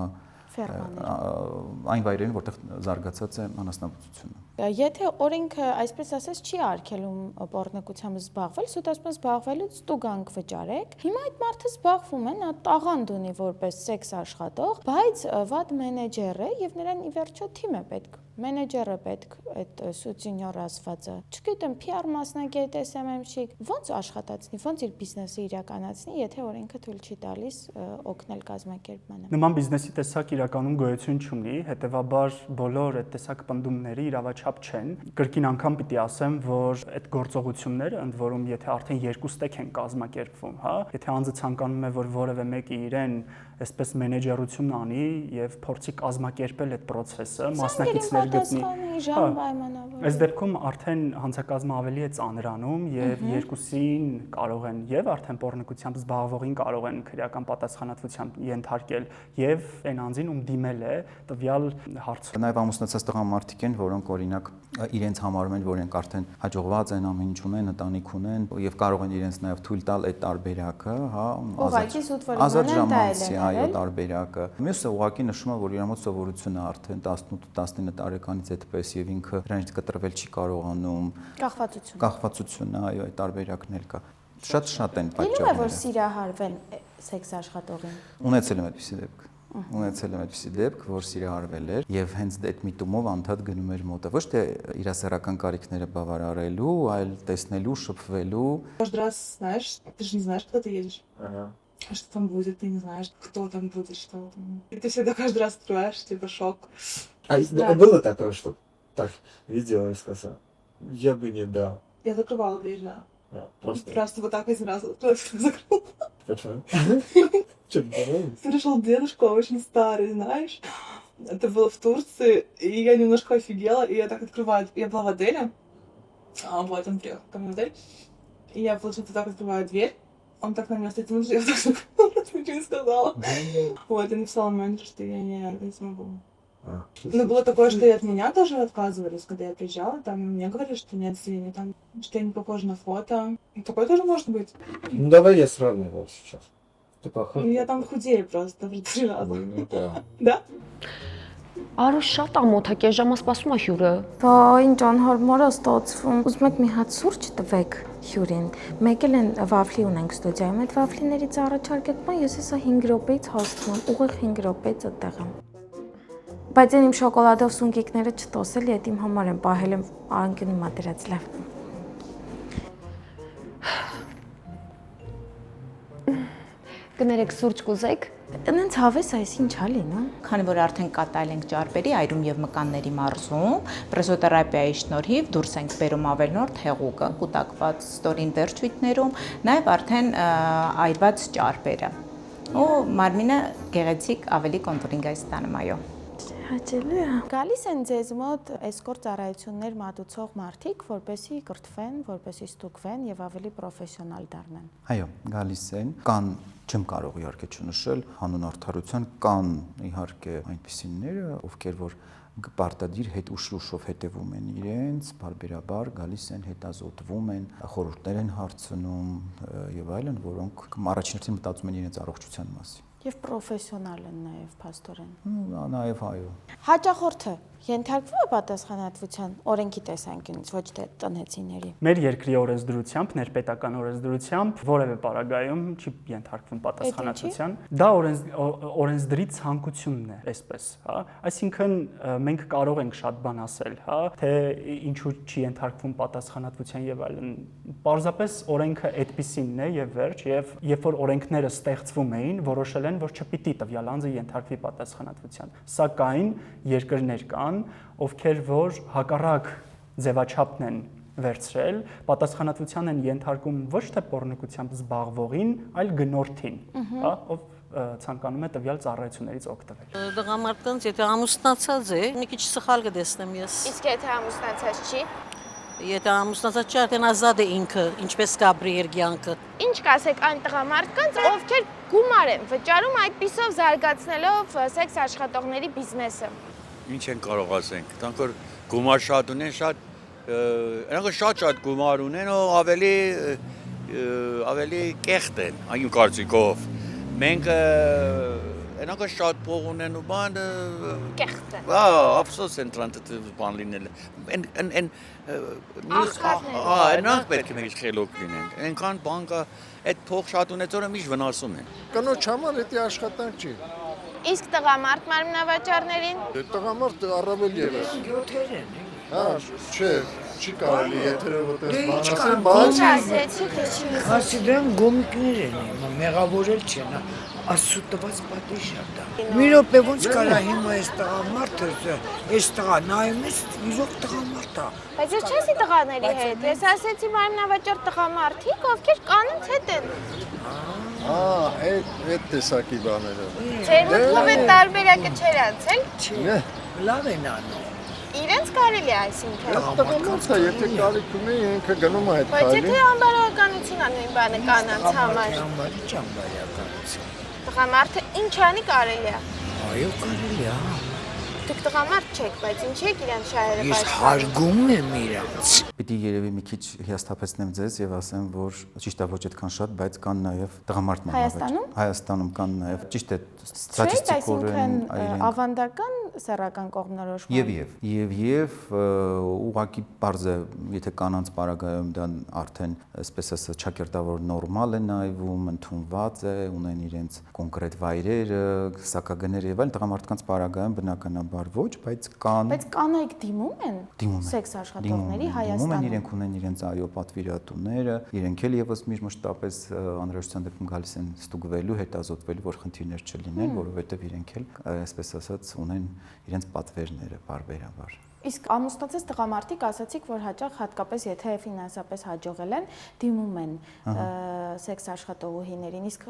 այն վայրերին, որտեղ զարգացած է անասնաբուծությունը։ Եթե օրենքը, այսպես ասած, չի արգելում պոռնոգությամբ զբաղվել, սուտասպան զբաղվելուց տուգանք վճարեք։ Հիմա այդ մարդը զբաղվում է, նա տաղանդ ունի որպես սեքս աշխատող, բայց վատ մենեջեր է եւ նրան ի վերջո թիմ է պետք։ Մենեջերը պետք այդ սուցինյոր ասվածը։ Չգիտեմ, PR մասնագետ SMM-շի ոնց աշխատացնի, ոնց իր բիզնեսը իրականացնի, եթե օրենքը թույլ չի տալիս օգնել կազմակերպմանը։ Նման բիզնեսի տեսակ իրականում գոյություն չունի, հետեւաբար բոլոր այդ տեսակ պնդումները իրավաչափ չեն։ Կրկին անգամ պիտի ասեմ, որ այդ գործողությունները, ընդ որում եթե արդեն երկու ստեկ են կազմակերպվում, հա, եթե անձը ցանկանում է, որ որևէ մեկը իրեն այսպես մենեջերություն անի եւ փորձի կազմակերպել այդ process-ը, մասնակիցներ գտնի։ Այս դեպքում արդեն հանցակազմը ավելի է ծանրանում եւ երկուսին կարող են եւ արդեն պոռնոգությամբ զբաղվողին կարող են քրեական պատասխանատվության ենթարկել եւ այն անձին, ում դիմել է տվյալ հարցը։ Նաեւ ամուսնացած տղամարդիկ են, որոնք օրինակ իրենց համարում են, որ իրենք արդեն հաջողված են, ամեն ինչ ունեն, ընտանիք ունեն եւ կարող են իրենց նաեւ թույլ տալ այդ տարբերակը, հա, ազատ ժամանցի, այո, տարբերակը։ Մյուսը ուղղակի նշում է, որ իր մոտ սովորությունը արդեն 18-19 տարեկանից այդպես եւ ինքը դրանից կտրվել չի կարողանում։ Կախվածություն, այո, այդ տարբերակն էլ կա։ Շատ են պատճառները։ Լինում է, որ սիրահարվեն սեքս աշխատողին։ Ունեցել եմ այդպիսի դեպք, որ սիրահարվել էր եւ հենց այդ միտումով անդադ гնում էր մոտը, ոչ թե իր սեռական կարիքները բավարարելու, այլ տեսնելու, շփվելու։ Каждый раз, знаешь, ты же не знаешь, куда ты едешь. А что там будет, ты не знаешь, кто там будет, что там. И ты всегда каждый раз открываешь, типа шок. А было такое, что так видела и сказала, я бы не дал. Я закрывала дверь, да. Просто вот так один раз закрыла. Почему? Что-то понравилось? Пришел дедушка очень старый, знаешь. Это было в Турции, и я немножко офигела, и я так открываю. Я была в отеле, вот он приехал ко мне в отель, и я, получается, так открываю дверь. Он так на меня смотрел, что я так просто ничего не сказала. Вот, я написала менеджеру, что я не смогу. Но было такое, что и от меня тоже отказывались, когда я приезжала, там мне говорили, что нет, извини, там, что я не похожа на фото. Такое тоже может быть. Ну давай я сравню вот сейчас. Ты похожа? Я там худее просто, в 3 раза. Да. Да? Արուշ շատ ամոթ է, կես ժամը սպասում է հյուրը։ Բա ինչ անհարմար է ստացվում։ Ուզում եք մի հատ սուրճ տվեք հյուրին։ Մեկ էլ են վաֆլի ունենք ստուդիայում, այդ վաֆլիներից առաջարկեք, բան ես հեսա 5 րոպեից հասնում, ուղիղ 5 րոպեից այդտեղ եմ։ Բայց այն իմ շոկոլադով սունկիկները չտոսել, իդ իմ համար եմ պահել եմ անկյունի մատերած լավ։ Կներեք սուրճ կուզեք։ Նենց հավես այս ինչ ա լինում։ Քանի որ արդեն կատարել ենք ճարպերի այրում եւ մկանների մարզում, պրեսոթերապիայի շնորհիվ դուրս ենք բերում ավելնորդ հեղուկը, կուտակված ստորին վերջույթներում, նաեւ արդեն այրված ճարպերը։ Ու մարմինը գեղեցիկ ավելի կոնտուրինգ է ստանում, այո։ Հաճելի է։ Գալիս են ձեզ մոտ էսկորտ ծառայություններ մատուցող մարդիկ, որպեսզի կրթվեն, որպեսզի ստուգվեն եւ ավելի պրոֆեսիոնալ դառնան։ Այո, գալիս են, կան չեմ կարող իհարկե չնշել հանուն արդարության, կան իհարկե այնպիսիները, ովքեր որ պարտադիր հետ ուշ-ուշով հետևում են իրենց, բարբերաբար գալիս են, հետազոտվում են, խորհուրդներ են հարցնում եւ այլն, որոնք առաջին մտածում են իրենց առողջության մասին։ Եվ պրոֆեսիոնալ են նաև փաստորեն։ Նաև այո։ Հաճախորդը ենթարկվում է պատասխանատվության օրենքի տեսանկյունից, ոչ թե տնեցիների։ Մեր երկրի օրենսդրությամբ, ներպետական օրենսդրությամբ որևէ պարագայում չի ենթարկվում պատասխանատվության։ Դա օրենսդրի ցանկությունն է, այսպես, հա։ Այսինքն մենք կարող ենք շատ բան ասել, հա, թե ինչու չի ենթարկվում պատասխանատվության եւ այլն։ Պարզապես օրենքը այդպիսինն է եւ վերջ, եւ երբ որ օրենքները ստեղծվում էին, որոշել են, որ չպիտի տվյալ անձը ենթարկվի պատասխանատվության։ Սակայն երկրներ կան, ովքեր որ հակառակ ձևաչափն են վերցրել, պատասխանատվության են ենթարկում ոչ թե պոռնոգությամբ զբաղվողին, այլ գնորդին, հա, ով ցանկանում է տվյալ ծառայություններից օգտվել։ Տղամարդկանց եթե ամուսնացած է, մի քիչ սխալ կտեսնեմ ես։ Իսկ եթե ամուսնացած չի։ Եթե ամուսնացած չի, արդեն ազատ է ինքը, ինչպես կապրի իր կյանքը։ Ինչ կասեք այն տղամարդկանց, ովքեր գումար են վճարում այդպիսով զարգացնելով սեքս աշխատողների բիզնեսը։ Ինչ են կարող ասենք, դրանք որ գումար շատ ունեն, նրանք շատ գումար ունեն ու ավելի կեղտ են, այն կարծիքով։ Մենք նրանք շատ փող ունեն ու բան կեղտ են։ Ափսոս են դրանց բան լինել։ Նրանք պետք է մենք խելոք լինենք։ Այնքան բան կա, այդ փող շատ ունեցողը միշտ վնասում են։ Կնոջ համար դա աշխատանք չի։ Իսկ տղամարդ մարմնավաճառներին։ Տղամարդ առավել ևս։ Չէ, չի կարելի եթերը որպես բան ասել, բայց ասեցիք, չի։ Ասիլեն գոմիկներ են, մեղավորել չեն, Աստծո տված պատիժ է դա։ Մի րոպե ոնց կարա հիմա այս տղամարդը, այս տղա նայում ես, իրոք տղամարդ է։ Բայց ես չասի տղաների հետ, ես ասեցի մարմնավաճառ տղամարդիկ, ովքեր կանանց հետ են։ այդ տեսակի բաները։ Ձեր մտքով այդ տարբերակը չէր անցել։ Չէ, լավ են անում։ Իրենց կարելի է այսինքն։ Տղամարդը եթե կարիք ունի, ինքը գնում է այդ Բայց քայլին։ եթե անբարոյականություն ա նույն բանը կանանց համար։ Ճամբարականություն։ Տղամարդը ինչ անի կարելի է։ Այո, կարելի է։ Դուք տղամարդ չեք, բայց ինչի եք իրենց շահերը Ես հարգում եմ իրանց։ Պիտի երևի մի քիչ հիասթափեցնեմ ձեզ եւ ասեմ, որ ճիշտ է ոչ այդքան շատ, բայց կան նաեւ տղամարդ մանավանդ։ Հայաստանում կան նաեւ ճիշտ է ստատիստիկորեն ավանդական սեռական կողմնորոշման։ Եվ ուղղակի բարձ է, եթե կանանց պարագայում դա արդեն, այսպես ասած, ճակերտավոր նորմալ է նայվում, ընդունված է, ունեն իրենց կոնկրետ վայրերը, սակագներ եւ այլն, տղամարդկանց պարագայում բնականաբար ոչ, բայց կան։ Բայց կանայք դիմում են սեքս աշխատողների Հայաստանում։ Իրենք ունեն իրենց այո պատվիրատուները, իրենք էլ եւս մշտապես անհրաժեշտության դեպքում գալիս են ստուգվելու, հետազոտվելու, որ խնդիրներ չլինեն, որովհետեւ իրենք էլ, այսպես ասած, ունեն իրենց պատվերները բարբերաբար։ Իսկ ամուսնացած տղամարդիկ ասացիք, որ հաճախ հատկապես եթե ֆինանսապես հաջողել են, դիմում են սեքս աշխատողուհիներին, իսկ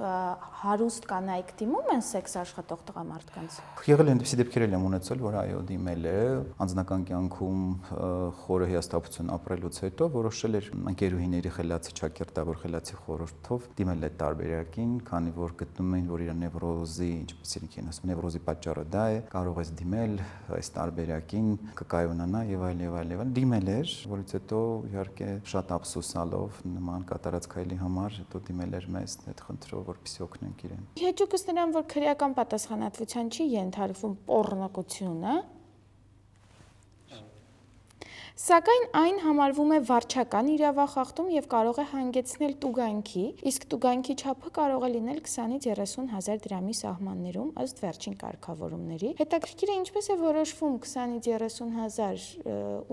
հարուստ կանայք դիմում են սեքս աշխատող տղամարդկանց։ Եղել են դեպի դեպքեր եմ ունեցել, որ այո, դիմել է, անձնական կյանքում խորը հիասթափություն ապրելուց հետո որոշել էր ընկերուհիների խելացի ճակերտավոր խելացի խորհրդով դիմել այդ տարբերակին, քանի որ գտնում էին, որ իր նևրոզի, ինչպես իրենք ասում, նևրոզի պատճառը դա է, կարող ես դիմել այս տարբերակին, կայունանա եւ այլն դիմել էր, որից հետո իհարկե շատ ափսոսալով նման կատարած քայլի համար հետո դիմել էր մեզ այդ խնդրով, որպեսզի օգնենք իրեն։ Հեճուկս նրան, որ քրեական պատասխանատվության չի ենթարկվում պոռնկությունը, սակայն այն համարվում է վարչական իրավախախտում եւ կարող է հանգեցնել տուգանքի, իսկ տուգանքի չափը կարող է լինել 20-ից 30 հազար դրամի սահմաններում ըստ վերջին կարգավորումների։ Հետաքրքիր է ինչպես է որոշվում 20-ից 30 հազար,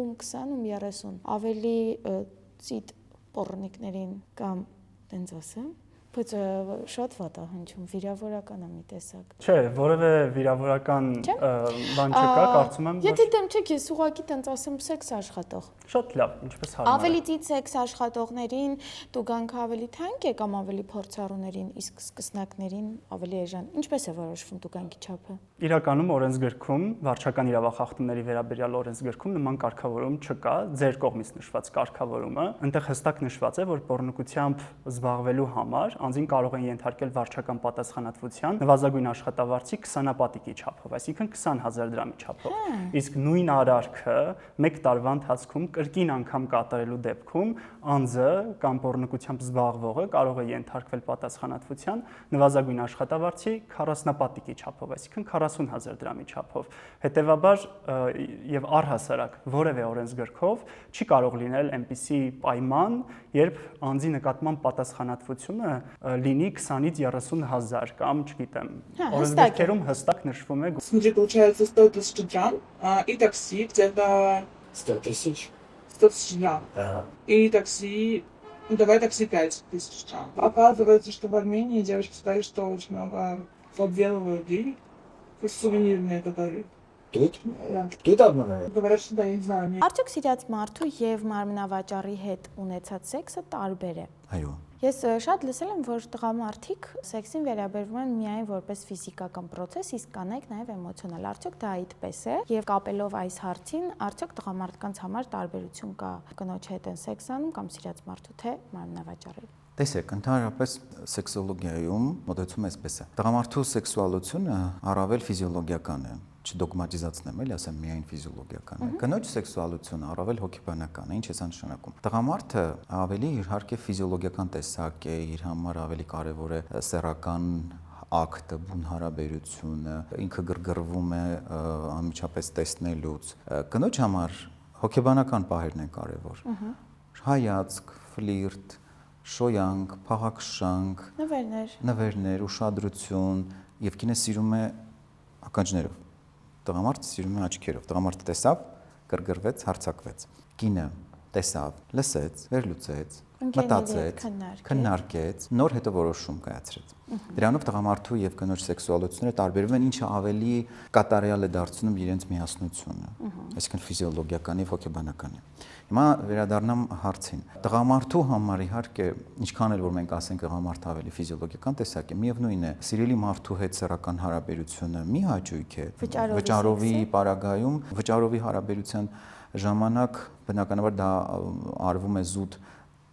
ում 20, ում 30, ավելի ծիտ պոռնիկներին կամ տենց ասեմ, բայց շատ վատ է հնչում, վիրավորական է մի տեսակ։ Չէ, որևէ վիրավորական բան չկա, կարծում եմ, որ Եթե դեմ չեք, ես ուղղակի տենց ասեմ սեքս աշխատող։ Շատ լավ, ինչպես հարմար է։ Ավելի ծիտ սեքս աշխատողներին տուգանքը ավելի թանկ է կամ ավելի փորձառուներին, իսկ սկսնակներին ավելի էժան։ Ինչպես է որոշվում տուգանքի չափը։ Իրականում օրենսգրքում, վարչական իրավախախտումների վերաբերյալ օրենսգրքում նման կարգավորում չկա, ձեր կողմից նշված կարգավորումը, այնտեղ հստակ նշված է, որ պոռնկությամբ զբաղվելու համար անձին կարող են ենթարկել վարչական պատասխանատվության նվազագույն աշխատավարձի 20-ապատիկի չափով, այսինքն 20,000 դրամի չափով։ Իսկ նույն արարքը 1 տարվա ընթացքում կրկին անգամ կատարելու դեպքում անձը կամ պոռնկությամբ զբաղվողը կարող է ենթարկվել պատասխանատվության նվազագույն աշխատավարձի 40-ապատիկի չափով, այսինքն 40,000 դրամի չափով։ Հետևաբար եւ առհասարակ որևէ օրենսգրքով չի կարող լինել այնպիսի պայման, երբ անձի նկատմամբ պատասխանատվությունը լինի 20-ից 30,000 կամ, չգիտեմ, օրենսգրքերում հստակ нышվում է։ Смотри, получается 100 тысяч драм, и такси где-то 100 тысяч. 100 тысяч драм. И такси, ну давай такси 5 тысяч драм. Оказывается, что в Армении девочки сказали, что очень много подделывают денег, сувенирные которые. Тут? Тут обманывают? Говорят, что да, я не знаю. Արդյոք սիրած մարդու եւ մարմնավաճառի հետ ունեցած սեքսը տարբեր է։ Այո։ Ես շատ լսել եմ, որ տղամարդիկ սեքսին վերաբերվում են միայն որպես ֆիզիկական process, իսկ կանայք նաև էմոցիոնալ։ Արդյոք դա այդպես է, եւ կապելով այս հարցին, արդյոք տղամարդկանց համար տարբերություն կա կնոջ հետ են սեքս անում կամ սիրած մարդու թե մարմնավաճառի։ Տեսեք, ընդհանրապես սեքսոլոգիայում մոտեցումը այսպես է։ Տղամարդու սեքսուալությունը առավել ֆիզիոլոգիական է, չդոգմատիզացնեմ, էլի ասեմ միայն ֆիզիոլոգիական է։ Կնոջ սեքսուալությունը առավել հոգեբանական է, ինչ է սա նշանակում։ Տղամարդը ավելի իհարկե ֆիզիոլոգիական տեսակ է, իր համար ավելի կարևոր է սեռական ակտը, բուն հարաբերությունը, ինքը գրգռվում է անմիջապես տեսնելուց։ Կնոջ համար հոգեբանական պահերն են կարևոր։ Հայացք, ֆլիրտ, շոյանք, փաղաքշանք, նվերներ, ուշադրություն, եւ կինը սիրում է ականջներով։ Տղամարդը սիրում է աչքերով։ Տղամարդը տեսավ, գրգռվեց, հարցակվեց։ Կինը տեսավ, լսեց, վերլուծեց, մտածեց, քննարկեց, նոր հետո որոշում կայացրեց։ Դրանով տղամարդու եւ կնոջ սեքսուալությունները տարբերվում են, ինչը ավելի կատարյալ է դարձնում իրենց միասնությունը, այսինքն ֆիզիոլոգիական եւ հոգեբանական է։ Հիմա վերադառնամ հարցին։ Տղամարդու համար իհարկե, ինչքան էլ որ մենք ասենք տղամարդը ավելի ֆիզիոլոգիական տեսակ է, միևնույն է, սիրելի մարդու հետ սեռական հարաբերությունը մի հաճույք է։ Վճարովի պարագայում, վճարովի հարաբերության ժամանակ բնականաբար դա արվում է զուտ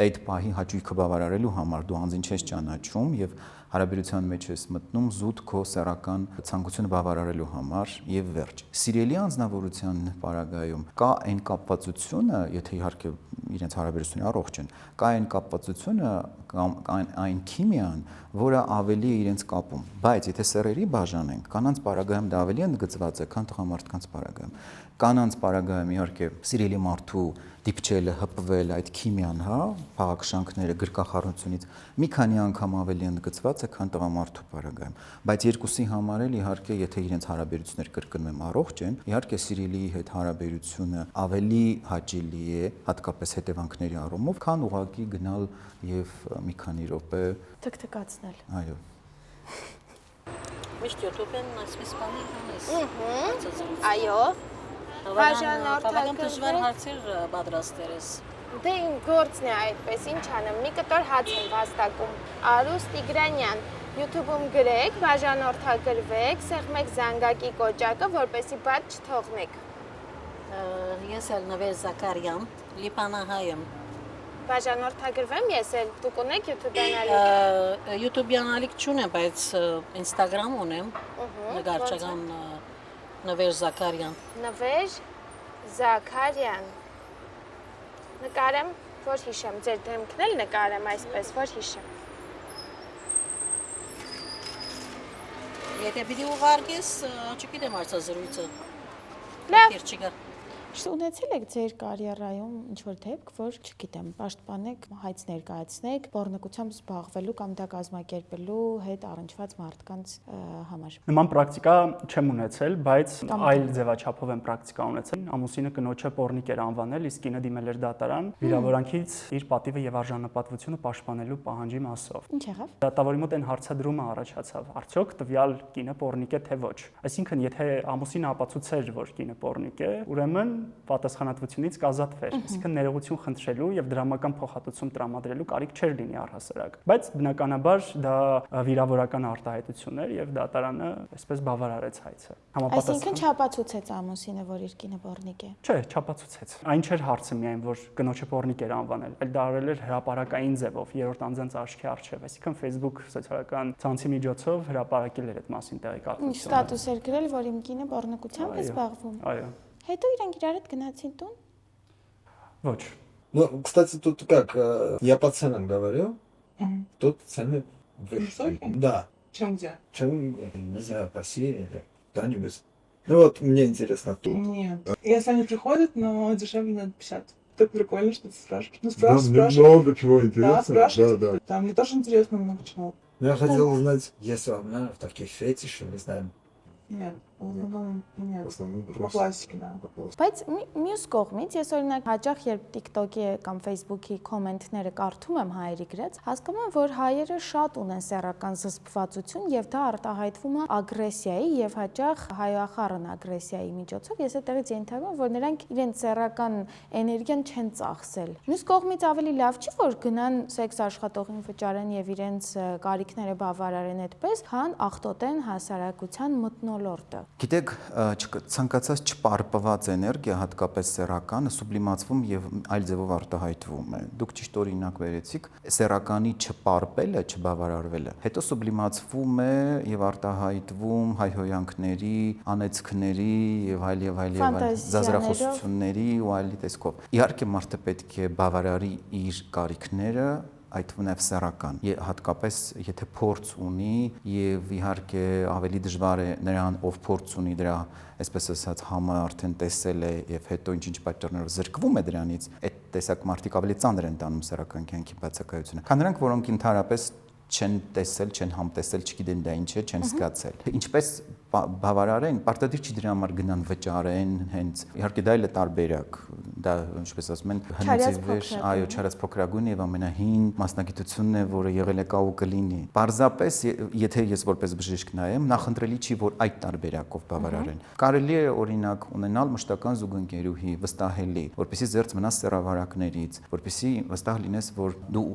այդ պահի հաճույքը բավարարելու համար, դու անձին չես ճանաչում եւ հարաբերության մեջ ես մտնում զուտ քո սեռական ցանկությունը բավարարելու համար եւ վերջ։ Սիրելի անձնավորության պարագայում կա այն կապվածությունը, եթե իհարկե իրենց հարաբերությունները առողջ են, կա այն կապվածությունը կամ այն քիմիան, որը ավելի է իրենց կապում։ Բայց եթե սեռերի բաժանենք, կանանց պարագայում դա ավելի ընդգծված է, քան տղամարդկանց պարագայում։ Կանանց պարագայում իհարկե սիրելի մարդու դիպչելը, հպվել այդ քիմիան, հա, փաղաքշանքները գրկախառնությունից մի քանի անգամ ավելի ընդգծված է, քան տղամարդու պարագայում։ Բայց երկուսի համար էլ իհարկե, եթե իրենց հարաբերությունները կրկնում եմ առողջ են, իհարկե սիրելիի հետ հարաբերությունը ավելի հաճելի է, հատկապես հետևանքների առումով, քան ուղղակի գնալ եւ մի քանի րոպե թքթքացնել։ Այո։ Միշտ YouTube-ն այսպես բանի հանես։ Այո։ Բավական դժվար հարցեր պատրաստել ես։ Դե իմ գործն է այդպես, ինչ անեմ, մի կտոր հաց եմ վաստակում։ Արուս Տիգրանյան, YouTube-ում գրեք, բաժանորդագրվեք, սեղմեք զանգակի կոճակը, որպեսզի բաց չթողնեք։ Ես էլ Նվեր Զաքարյան, Լիբանանահայ եմ։ Բաժանորդագրվեմ ես էլ, դուք ունեք YouTube-յան ալիք։ YouTube-յան ալիք չունեմ, բայց Instagram ունեմ, նկարչական Նվեր Զաքարյան։ Նվեր Զաքարյան։ Նկարեմ, որ հիշեմ, ձեր դեմքն էլ նկարեմ այսպես, որ հիշեմ։ Եթե պիտի ուղարկես, չգիտեմ հարցազրույցը։ Լավ։ Ունեցել եք ձեր կարիերայում ինչ-որ դեպք, որ, չգիտեմ, պաշտպանեք, հայց ներկայացնեք, բռնկությամբ զբաղվելու կամ դա կազմակերպելու հետ առնչված մարդկանց համար։ Նման պրակտիկա չեմ ունեցել, բայց այլ ձևաչափով եմ պրակտիկա ունեցել։ Ամուսինը կնոջը պոռնիկ էր անվանել, իսկ կինը դիմել էր դատարան վիրավորանքից իր պատիվը եւ արժանապատվությունը պաշտպանելու պահանջի մասով։ Ինչ եղավ։ Դատավորի մոտ այն հարցադրումը առաջացավ. արդյոք տվյալ կինը պոռնիկ է թե ոչ։ Այսինքն, եթե ամուսինը ապացուցեր, որ կինը պոռնիկ է, ուրեմն պատասխանատվությունից կազատվեր, այսինքն ներողություն խնդրելու եւ դրամական փոխհատուցում տրամադրելու կարիք չէր լինի առհասարակ։ Բայց բնականաբար դա վիրավորական արտահայտություն էր եւ դատարանը այսպես բավարարեց հայցը։ Այսինքն չապացուցեց ամուսինը, որ իր կինը պոռնիկ է։ Չէ, չապացուցեց։ Այն չէր հարցը միայն, որ կնոջը պոռնիկ էր անվանել, այլ դա արել էր հրապարակային ձևով, երրորդ անձանց աչքի առջև, այսինքն Facebook սոցիալական ցանցի միջոցով հրապարակել էր այդ մասին տեղեկատվություն։ Ինչ ստատուս էր գրել, որ իմ կինը պոռնկությամբ է զբաղվում։ Այո։ Հետո իրենք իրար հետ гнացին тун? Ոչ. Ну, кстати, тут как, я по ценам говорю, тут цены выше. Да. Чем где? Чем, не знаю, по Сирии или куда-нибудь. Ну вот, мне интересно тут. Нет. Если они приходят, но дешевле надо 50. Так прикольно, что ты спрашиваешь. Ну, Да, спрашиваешь. много чего интересного. Да, спрашиваешь. Да. Там мне тоже интересно много чего. Я хотел узнать, есть ли у меня таких фетишей, не знаю. Нет. Нет, по классике, да. Բայց մյուս կողմից ես օրինակ հաճախ երբ TikTok-ի կամ Facebook-ի կոմենտները կարդում եմ հայերի գրած, հասկանում եմ, որ հայերը շատ ունեն սեռական զսպվածություն եւ դա արտահայտվում է ագրեսիայի եւ հաճախ հայախառն ագրեսիայի միջոցով։ Ես այդտեղից ենթադրում եմ, որ նրանք իրենց սեռական էներգիան չեն ծախսել։ Մյուս կողմից ավելի լավ չի, որ գնան սեքս աշխատողին վճարեն եւ իրենց կարիքները բավարարեն այդպես, քան աղտոտեն հասարակության մթնոլորտը։ Գիտեք, ցանկացած չպարպված էներգիա, հատկապես սեռականը, սուբլիմացվում եւ այլ ձևով արտահայտվում է։ Դուք ճիշտ օրինակ վերեցիք, սեռականի չպարպելը, չբավարարվելը, հետո սուբլիմացվում է եւ արտահայտվում հայհոյանքների, անեծքների եւ այլ զազրախոսությունների ու այլի տեսքով։ Իհարկե մարդը պետք է բավարարի իր կարիքները, այդ նաև սեռական, հատկապես եթե փորձ ունի եւ իհարկե ավելի դժվար է նրան, ով փորձ ունի դրա, այսպես ասած, համը արդեն տեսել է եւ հետո ինչ պատճառներով զրկվում է դրանից, այդ տեսակ մարդիկ ավելի ծանր են տանում սեռական կյանքի բացակայությունը, քան նրանք, որոնք ընդհանրապես չեն տեսել, չեն համտեսել, չգիտեն դա ինչ է, չեն զգացել։ Ինչպես բավարարեն, պարտադիր չի դրա համար գնան վճարեն, հենց իհարկե դա էլ է տարբերակ, դա ինչպես ասում են, հնոցիվեր, այո, չարած փոքրագույն եւ ամենահին մասնագիտությունն է, որը եղել է կա ու կլինի։ Պարզապես, եթե ես որպես բժիշկ նայեմ, նախընտրելի չի, որ այդ տարբերակով բավարարեն։ Կարելի է օրինակ ունենալ մշտական զուգընկերուհի, վստահելի, որպեսզի զերծ մնաս սեռավարակներից, որպեսզի վստահ լինես, որ դու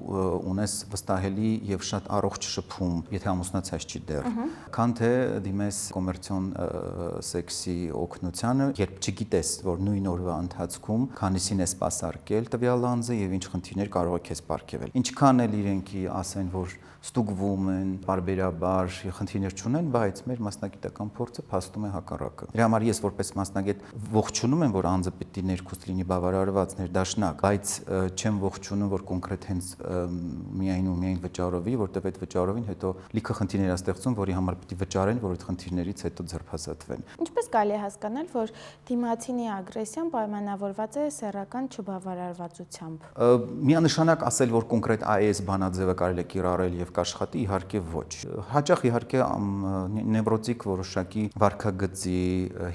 ունես վստահելի եւ շատ առողջ շփում, եթե ամուսնացած չի դեռ, քան թե դիմես կոմերցիոն սեքսի օգնությանը, երբ չգիտես, որ նույն օրվա ընթացքում քանիսին է սպասարկել տվյալ անձը եւ ինչ խնդիրներ կարող է քեզ պարգևել։ Ինչքան էլ իրենք ասեն, որ ստուգվում են, բարբերաբար խնդիրներ չունեն, բայց մեր մասնագիտական փորձը փաստում է հակառակը։ Դրա համար ես որպես մասնագետ ողջունում եմ, որ անձը պիտի ներքուստ լինի բավարարված, ներդաշնակ, բայց չեմ ողջունում, որ կոնկրետ հենց միայն ու միայն վճարովի, որտեղ այդ վճարովին հետո լիքը խնդիրներ է ստեղծում, որի համար պիտի վճարեն, որ այդ խնդիրներից հետո ձերբազատվեն։ Ինչպես կարելի է հասկանալ, որ դիմացինի ագրեսիան պայմանավորված է սեռական չբավարարվածությամբ։ Միանշանակ ասել, որ կոնկրետ այս բանաձևը կարելի է կիրառել եւ կաշխատի, իհարկե ոչ։ Հաճախ իհարկե նևրոտիկ որոշակի վարքագծի,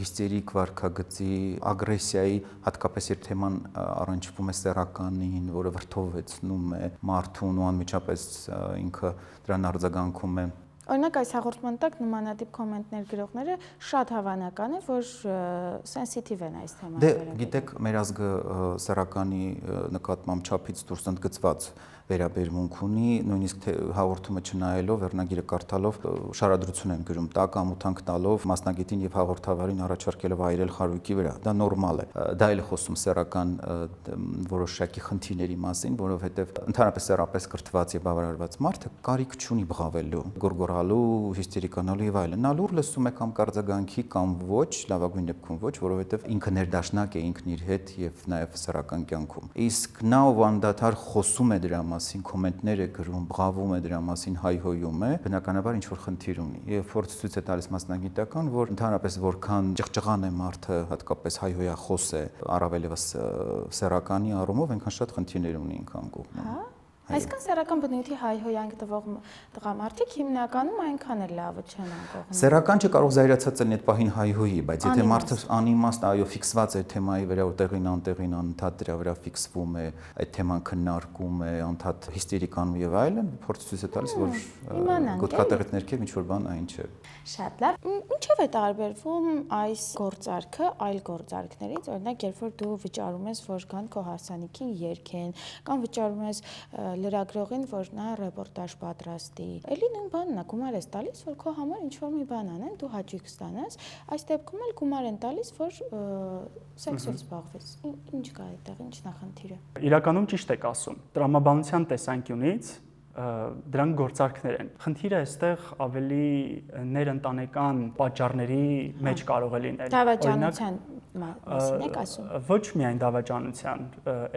հիստերիկ վարքագծի, ագրեսիայի, հատկապես երբ թեման առնչվում է սեռականին, որը վրդովեցնում է մարդուն ու անմիջապես ինքը դրան արձագանքում է։ Օրինակ այս հաղորդման տակ նմանատիպ կոմենտներ գրողները շատ հավանական է, որ սենսիտիվ են այս թեմաները։ Դե գիտեք, մեր ազգը սեռականի նկատմամբ չափից դուրս ընդգծված վերաբերմունք ունի, նույնիսկ հաղորդումը չնայելով, վերնագիրը կարդալով շարադրություն են գրում, տակ ամութանք տալով մասնագետին եւ հաղորդավարին առաջարկելով այրել խարույկի վրա։ Դա նորմալ է։ Դա էլ է խոսում սեռական որոշակի խնդիրների մասին, որովհետեւ ընդհանրապես սեռապես կրթված եւ բավարարված մարդը կարիք չունի բղավելու, գորգորալու, հիստերիկանալու եւ այլն։ Նա լուր լսում է կամ կարձագանքի կամ ոչ, լավագույն դեպքում ոչ, որովհետեւ ինքը ներդաշնակ է ինքն իր հետ եւ նաեւ սեռական կյանքում։ Իսկ նա ով անդադար խոսում է դրա մասին, կոմենտներ է գրում, բղավում է դրա մասին, հայհոյում է, բնականաբար ինչ որ խնդիր ունի։ Եվ փորձ ցույց է տալիս մասնագիտական, որ ընդհանրապես որքան ճղճղան է մարդը, հատկապես հայհոյախոս է, առավել եւս սեռականի առումով, այնքան շատ խնդիրներ ունի ինքան կողմը։ Այսքան սեռական բնույթի հայհոյանք տվող տղամարդիկ հիմնականում այնքան էլ լավը չեն անկողնում։ Սեռական չէ կարող զայրացած լինի այդ պահին հայհոյի, բայց եթե մարդը անիմաստ, այո, ֆիքսված է թեմայի վրա, որ տեղին անտեղին անընդհատ դրա վրա ֆիքսվում է, այդ թեման քննարկում է, անընդհատ հիստերիկանում եւ այլն, փորձ ցույց է տալիս, որ գոտկատեղից ներքև ինչ որ բան այն չէ։ Շատ լավ։ Ինչով է տարբերվում այս գործարքը այլ գործարքներից, օրինակ, երբ որ դու վճարում ես, որ կան քո հարսանիքին երգեն, կամ վճարում ես լրագրողին, որ նա ռեպորտաժ պատրաստի։ Էլի նույն բանն է, գումար ես տալիս, որ քո համար ինչ-որ մի բան անեն, դու հաճույք ստանաս, այս դեպքում էլ գումար են տալիս, որ սեքսով զբաղվես։ Ինչ կա այդտեղ, ինչ նախնդիրը։ Իրականում ճիշտ եք ասում։ Տրամաբանության տեսանկյունից դրանք գործարքներ են։ Խնդիրը այստեղ ավելի ներընտանեկան պատճառների մեջ կարող է լինել։ Դավաճանության մասին եք ասում։ Ոչ միայն դավաճանության,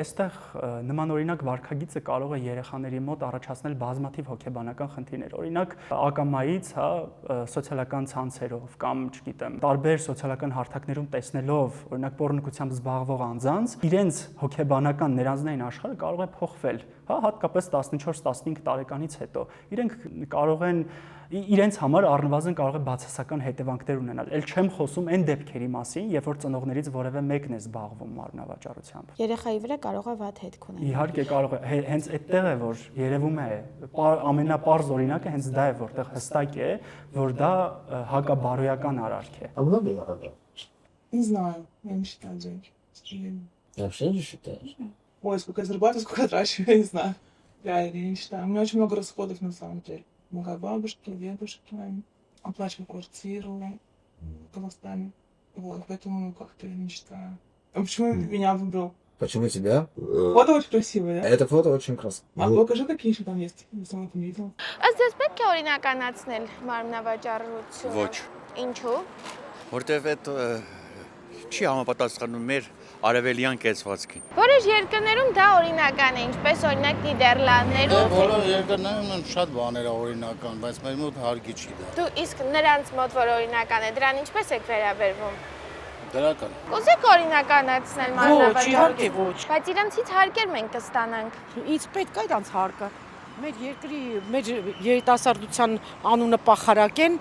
այստեղ նմանօրինակ վարքագիծը կարող է երեխաների մոտ առաջացնել բազմաթիվ հոգեբանական խնդիրներ։ Օրինակ ակամայից, սոցիալական ցանցերով կամ, չգիտեմ, տարբեր սոցիալական հարթակներում տեսնելով, օրինակ պոռնոգությամբ զբաղվող անձանց, իրենց հոգեբանական ներանձնային աշխարհը կարող է փոխվել, հատկապես 14-15 տարեկանից հետո։ Իրենք կարող են իրենց համար առնվազն կարող է բացասական հետևանքներ ունենալ։ Էլ չեմ խոսում այն դեպքերի մասին, երբ որ ծնողներից որևէ մեկն է զբաղվում մարմնավաճառությամբ։ Երեխայի վրա կարող է վատ հետք ունենալ։ Իհարկե կարող է, հենց այդտեղ է, որ երևում է ամենապարզ օրինակը հենց դա է, որտեղ հստակ է, որ դա հակաբարոյական արարք է։ Не знаю, я не считаю деньги, к сожалению. Вообще не считаешь? Ой, сколько я зарабатываю, сколько трачу, я не знаю. Реально, я не считаю. У меня очень много расходов на самом деле. Много бабушки, дедушки, оплачиваю квартиру в Казахстане. Вот, поэтому как-то я не считаю. А почему меня выбрал? Почему тебя? Фото очень красивое, да? Это фото очень красивое. А покажи, какие еще там есть, если он это не видел. Ըստ ես պետք է օրինականացնել մարմնավաճառությունը։ Ոչ, Ինչու։ որտեվ այդ չի համապատասխանում մեր արևելյան կեցվածքին։ Որոշ երկրներում դա օրինական է, ինչպես օրինակ Նիդերլանդներում։ Բոլոր երկրներում շատ բաներ է օրինական, բայց մեր մոտ հարգի չի դա։ Դու իսկ նրանց մոտ որ օրինական է, դրան ինչպես եք վերաբերվում։ Դրական։ Կուզեք օրինականացնել մարմնավաճառությունը։ ոչ։ Բայց իրենցից հարկեր մենք կստանանք։ Ինձ պետք է իրանց հարկը։ Մեր երկրի մեր երիտասարդության անունը պախարակեն,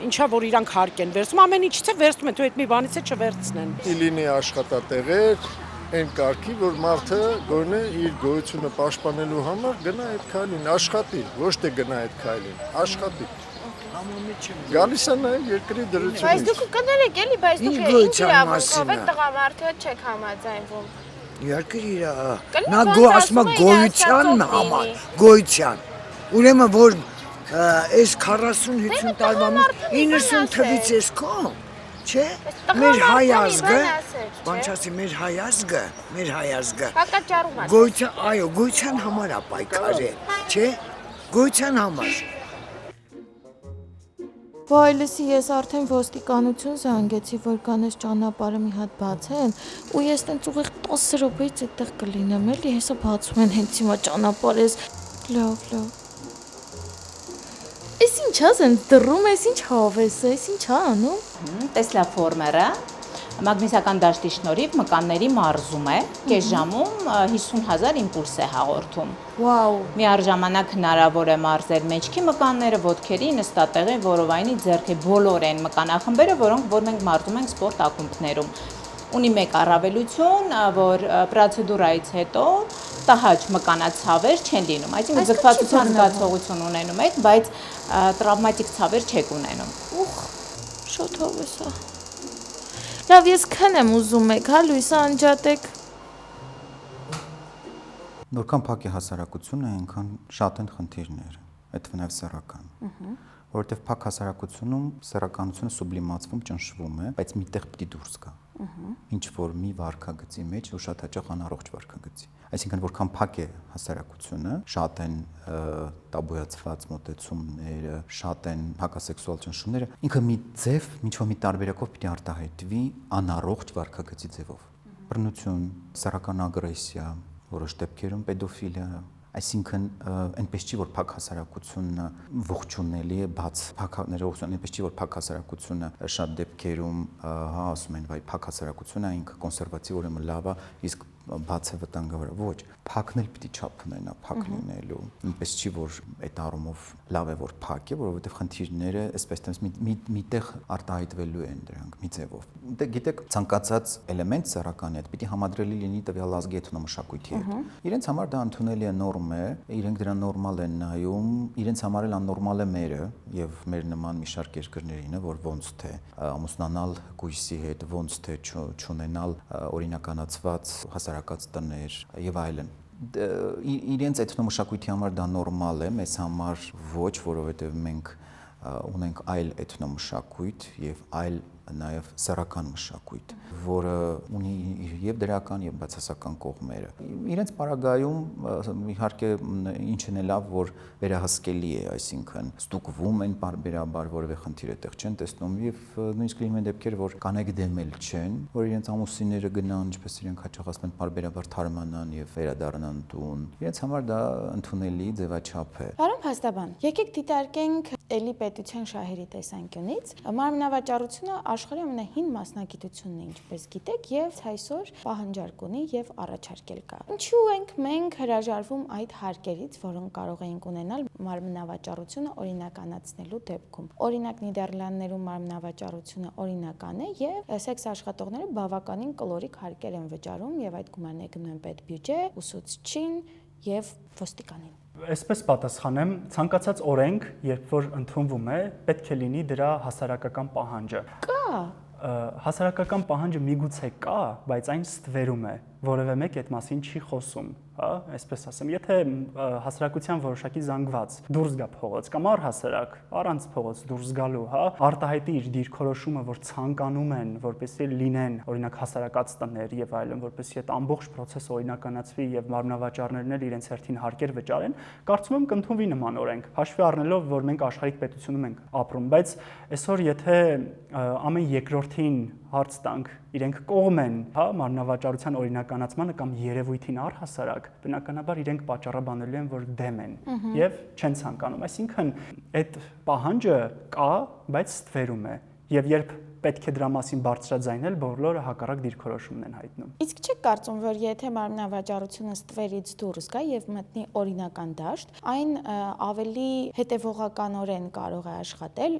ինչա որ իրանք հարկ են վերցնում, ամեն ինչից է վերցնում են, თუ այդ մի բանից է չվերցնեն։ Լինի աշխատատեղեր, այն կարգի, որ մարդը գոնե իր գոյությունը պաշտպանելու համար գնա այդ քայլին, աշխատի, ոչ թե գնա այդ քայլին, աշխատի։ Գալիս է նաև երկրի դրությունից։ Բայց դուք կներեք էլի, բայց դուք ինչ իրավունքով եք տղամարդու հետ չեք համաձայնվում։ Իհարկե նա ասում է գոյության համար, գոյության։ Ուրեմն որ այս 40-50 տարվա մեջ 90 թվից էս կողմ, չէ՞։ Մեր հայ ազգը, բանչասի մեր հայ ազգը Հակաճառում է։ գոյության, այո, գոյության համար է պայքարել, չէ՞։ Գոյության համար։ Վայլսի ես արդեն ոստիկանություն զանգեցի, որ կանես ճանապարհը մի հատ բացեն, ու ես տենց ուղիղ 10 րոպեից այդտեղ կլինեմ, էլի հեսա բացում են հենց հիմա ճանապարհը, լավ։ Էս ինչ է, ասենց դռում ես, ինչ հավես է, էս ինչ է անում։ Տեսլա ֆորմերը մագնիսական դաշտի շնորհիվ մկանների մարզում է, կես ժամում 50,000 իմպուլս է հաղորդում։ Վաու։ Միառժամանակ հնարավոր է մարզել մեջքի մկանները, ոտքերի, նստատեղի, որովայնի, ձեռքի բոլոր այն մկանախմբերը, որ մենք մարզում ենք սպորտ ակումբներում։ Ունի մեկ առավելություն, որ պրոցեդուրայից հետո տհաճ մկանացավեր չեն լինում, այսինքն ձգվածության զգացողություն ունենում եք, բայց տրավմատիկ ցավեր չեք ունենում։ Ուխ, շատ հավես է։ Լավ, ես քնեմ ուզում եք, հա, լույսը անջատեք։ Որքան փակ է հասարակությունը, այնքան շատ են խնդիրները, այդ նաև սեռական։ Որովհետև փակ հասարակությունում սեռականությունը սուբլիմացվում, ճնշվում է, բայց միտեղ պիտի դուրս գա։ Ինչ որ մի վարքագծի մեջ ու շատ հաճախ անառողջ վարքագծի։ Այսինքն որքան փակ է հասարակությունը, շատ են տաբուացված մոտեցումները, շատ են հակասեքսուալ ճնշումները, ինքը մի ձև, ինչ որ մի տարբերակով պիտի արտահայտվի անառողջ վարքագծի ձևով։ Բռնություն, սեռական ագրեսիա, որոշ դեպքերում պեդոֆիլիա, այսինքն այնպես չի որ փակ հասարակությունը ողջունելի է, բաց փակ ներողություն, այնպես չի որ փակ հասարակությունը շատ դեպքերում հա ասում են, վայ փակ հասարակությունը ինքը կոնսերվատիվ ուրեմն լավ է, իսկ բացը վտանգավոր է։ Ոչ, փակն էլ պիտի չափ ունենա, փակ լինելու։ Այնպես չի որ այդ առումով լավ է որ փակ է, որովհետև խնդիրները այսպես տես միտեղ արտահայտվելու են դրանք մի ձևով։ Դե գիտեք, ցանկացած էլեմենտ սեռականի հետ պիտի համադրելի լինի տվյալ ազգի էթնոմշակույթի հետ։ Իրենց համար դա ընդունելի է նորմ է, իրենք դրան նորմալ են նայում, իրենց համար էլ աննորմալ է մերը եւ մեր նման մի շարք երկրներինը, որ ոնց թե ամուսնանալ գույսի հետ, ոնց թե չունենալ օրինականացված հասարակած տներ եւ այլն։ Իրենց էթնոմշակույթի համար դա նորմալ է, մեզ համար ոչ, որովհետեւ մենք ունենք այլ էթնոմշակույթ եւ այլ նաև սեռական մշակույթ, որը ունի եւ դրական եւ բացասական կողմերը։ Իրենց պարագայում իհարկե ինչն է լավ, որ վերահսկելի է, այսինքն ստուգվում են բարբերաբար, որևէ խնդիր այդտեղ չեն տեսնում եւ նույնիսկ լինում են դեպքեր, որ կանայք դեմել չեն, որ իրենց ամուսինները գնան, ինչպես իրենք հաճախ ասում են, բարբերաբար թարմանան եւ վերադառնան տուն։ Իրենց համար դա ընդունելի ձևաչափ է։ Պարոն Փաստաբան, եկեք դիտարկենք էլի պետության շահերի տեսանկյունից մարմնավաճառությունը աշխարհի ամենահին մասնագիտությունն է, ինչպես գիտեք, եւ այսօր պահանջարկ ունի եւ առաջարկել կա։ Ինչու ենք մենք հրաժարվում այդ հարկերից, որոնք կարող ենք ունենալ մարմնավաճառությունը օրինականացնելու դեպքում։ Օրինակ Նիդերլանդներում մարմնավաճառությունը օրինական է եւ սեքս աշխատողները բավականին կլորիկ հարկեր են վճարում եւ այդ գումարները գնում են պետբյուջե, ուսուցչին եւ ոստիկանին։ Այսպես պատասխանեմ, ցանկացած օրենք, երբ որ ընդունվում է, պետք է լինի դրա հասարակական պահանջը։ Կա։ Հասարակական պահանջը միգուցե կա, բայց այն ստվերում է, որևէ մեկ այդ մասին չի խոսում, հա, այսպես ասեմ, եթե հասարակության որոշակի զանգված դուրս գա փողոց կամ առհասարակ առանց փողոց դուրս գալու, հա, արտահայտի իր դիրքորոշումը, որ ցանկանում են, որպեսզի լինեն, օրինակ հասարակած տներ եւ այլն, որպեսզի այդ ամբողջ process-ը օրինականացվի եւ մարմնավաճառներն էլ իրենց հերթին հարկեր վճարեն, կարծում եմ կընդունվի նման օրենք, հաշվի առնելով, որ մենք աշխարհիկ պետությունում ենք ապրում, բայց այսօր եթե ամեն երկրորդին հարց տանք, իրենք կողմ են, հա, մարմնավաճառության օրինականացմանը կամ երևույթին առհասարակ, բնականաբար իրենք պատճառաբանելու են, որ դեմ են եւ չեն ցանկանում։ Այսինքն այդ պահանջը կա, բայց ստվերում է։ Եվ երբ պետք է դրա մասին բարձրաձայնել, բոլորը հակառակ դիրքորոշումն են հայտնում։ Իսկ չեք կարծում, որ եթե մարմնավաճառությունը ստվերից դուրս գա եւ մտնի օրինական դաշտ, այն ավելի հետեւողականորեն կարող է աշխատել,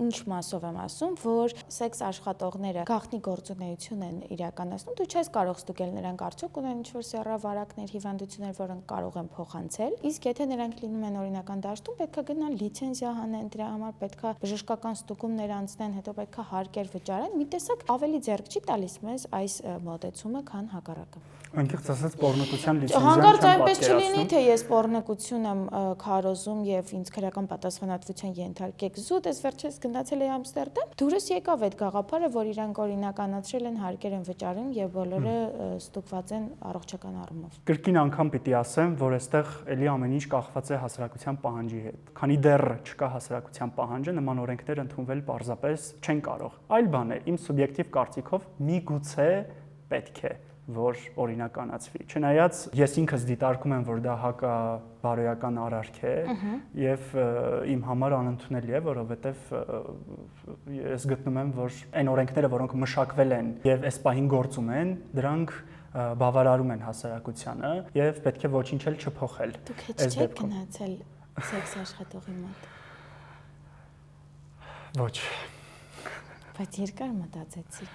ինչ մասով եմ ասում, որ սեքս աշխատողները գաղտնի գործունեություն են իրականացնում, դու չես կարող ստուգել նրանք արդյոք ունեն ինչ-որ սեռավարակներ, հիվանդություններ, որոնք կարող են փոխանցել, իսկ եթե նրանք լինում են օրինական դաշտում, պետք է գնան լիցենզիա հանեն, դրա համար պետք է բժշկական ստուգումներ անցնեն, հետո պետք է հարկեր վճարեն, մի տեսակ ավելի ձեռք չի տալիս մեզ այս մոտեցումը, քան հակառակը։ Անկեղծ ասած պոռնոկության լիցենզիան հանկարծ այնպես չլինի, թե ես պոռնոկություն եմ քարոզում եւ ինձ քրեական պատասխանատվության ենթարկեք զուտ, ես վերջերս գնացել էի Ամստերդամ, դուրս եկավ այդ գաղափարը, որ իրանք օրինականացրել են հարկեր են վճարում եւ բոլորը ստուգված են առողջական առումով։ Կրկին անգամ պիտի ասեմ, որ այստեղ էլի ամեն ինչ կախված է հասարակության պահանջի հետ։ Քանի դեռ չկա հասարակության պահանջը, նման օրենքներ ընդունվել պարզապես չեն կարող։ Այլ բան է, իմ սուբյեկտիվ կարծիքով միգուցե պետք է որ օրինականացվի։ Չնայած ես ինքս դիտարկում եմ, որ դա հակաբարոյական արարք է եւ իմ համար անընդունելի է, որովհետեւ ես գտնում եմ, որ այն օրենքները, որոնք մշակվել են եւ այս պահին գործում են, դրանք բավարարում են հասարակությանը եւ պետք է ոչինչ էլ չփոխել։ Դուք հետ չեք գնացել սեքս աշխատողի մոտ։ Ոչ։ Բայց երկար մտածեցիք։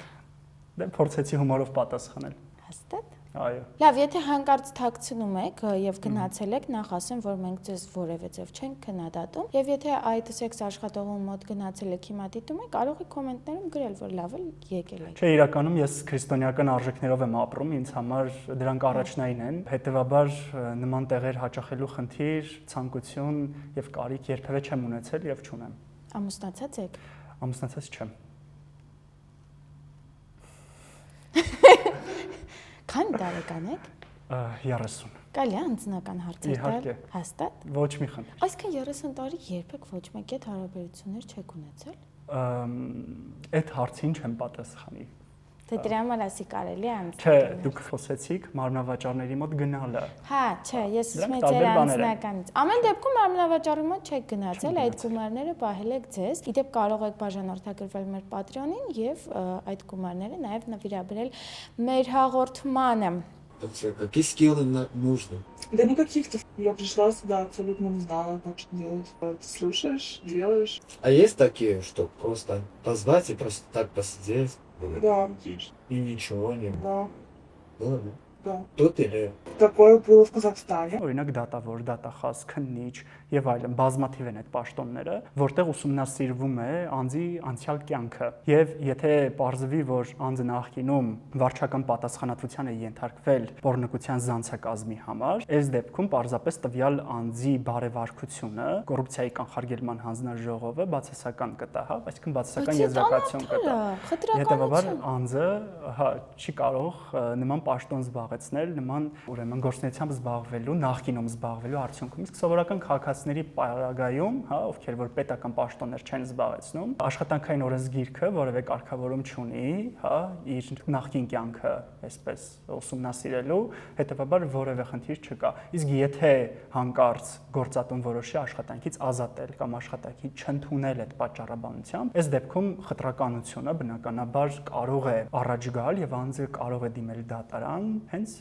Դե փորձեցի հումորով պատասխանել։ Հաստատ։ Այո։ Լավ, եթե հանկարծ թաքցնում եք եւ գնացել եք, նախ ասեմ, որ մենք ձեզ որևէ ձև չենք քննադատում, եւ եթե այդ սեքս աշխատողի մոտ գնացել եք, հիմա դիտում եք, կարող եք կոմենտներում գրել, որ լավ է եկել եք։ Չէ, իրականում ես քրիստոնեական արժեքներով եմ ապրում, ինձ համար դրանք առաջնային են, հետեւաբար նման տեղեր հաճախելու խնդիր, ցանկություն եւ կարիք երբևէ չեմ ունեցել եւ չունեմ։ Ամուսնացած եք։ Ամուսնացած չեմ։ Քանի տարեկան եք։ 30։ Կարելի է անձնական հարցեր տալ։ Հաստատ։ Ոչ մի խնդիր։ Այսինքն 30 տարի երբեք ոչ մեկի հետ հարաբերություններ չեք ունեցել։ Այդ հարցին չեմ պատասխանի։ Դե դրա համար ասի կարելի է անձնական։ Չէ, դուք խոսեցիք մարմնավաճառների մոտ գնալը։ Հա, չէ, ես ասում եմ ձեր անձնականից։ Ամեն դեպքում մարմնավաճառի մոտ չեք գնացել, այդ գումարները պահել եք ձեզ։ Իդեպ կարող եք բաժանորդագրվել մեր Patreon-ին եւ այդ գումարները նաեւ նվիրաբերել մեր հաղորդմանը։ Какие скиллы нужны? Да никаких-то. Я пришла сюда, абсолютно не знала, как что делать. Ты слушаешь, делаешь. А есть такие, что просто позвать и просто так посидеть? Да. И ничего не было? Да. Было, да? Да. Тут или... Такое было в Казахстане. Օրինակ դատավոր, դատախազ, քննիչ եւ այլն բազմաթիվ են այդ պաշտոնները, որտեղ ուսումնասիրվում է անձի անցյալ կյանքը։ Եվ եթե պարզվի, որ անձը նախկինում վարչական պատասխանատվության է ենթարկվել պոռնոկության զանցակազմի համար, այս դեպքում պարզապես տվյալ անձի բարեվարկությունը կոռուպցիայի կանխարգելման հանձնաժողովը բացասական կտա, հա, այսինքն բացասական եզրակացություն կտա։ Հետևաբար անձը, հա, չի կարող նման պաշտոն զբաղել զբաղեցնել նման ուրեմն գործունեությամբ զբաղվելու, նախկինում զբաղվելու արդյունքում։ Իսկ սովորական քաղաքացիների պարագայում, հա, ովքեր որ պետական պաշտոններ չեն զբաղեցնում, աշխատանքային օրենսգիրքը որևէ կարգավորում չունի, հա, իր նախկին կյանքը այսպես ուսումնասիրելու, հետեւաբար որևէ խնդիր չկա։ Իսկ եթե հանկարծ գործատուն որոշի աշխատանքից ազատել կամ աշխատանքի չընդունել այդ պատճառաբանությամբ, այս դեպքում խտրականությունը բնականաբար կարող է առաջ գալ եւ անձը կարող է դիմել դատարան հենց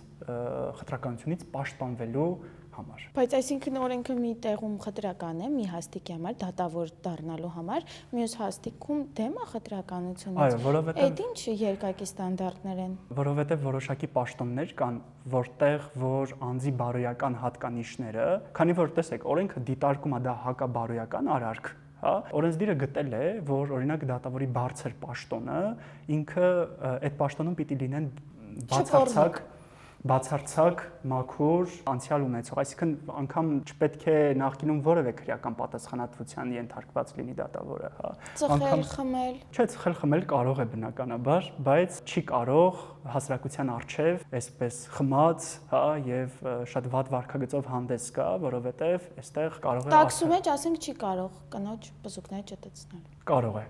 խտրականությունից պաշտպանվելու համար։ Բայց այսինքն օրենքը մի տեղում խտրական է, մի հաստիկի համար, դատավոր դառնալու համար, մյուս հաստիքում դեմ է խտրականությունից։ Այո, որովհետեւ այդ ինչ երկակի ստանդարտներ են։ Որովհետեւ որոշակի պաշտոններ կան, որտեղ որ անձի բարոյական հատկանիշները, քանի որ տեսեք, օրենքը դիտարկում է դա հակաբարոյական արարք, հա, օրենսդիրը գտել է, որ օրինակ դատավորի բարձր պաշտոնը ինքը այդ պաշտոնում պիտի լինեն բացարձակ մաքուր անցյալ ունեցող, այսինքն անգամ չպետք է նախկինում որևէ քրեական պատասխանատվության ենթարկված լինի դատավորը, հա։ Ծխել, խմել։ Չէ, ծխել, խմել կարող է բնականաբար, բայց չի կարող հասարակության առջև այսպես խմած, հա, եւ շատ վատ վարքագծով հանդես գա, որովհետեւ այստեղ կարող է տաքսու մեջ ասենք չի կարող կնոջ բզուկները ճտեցնել։ Կարող է։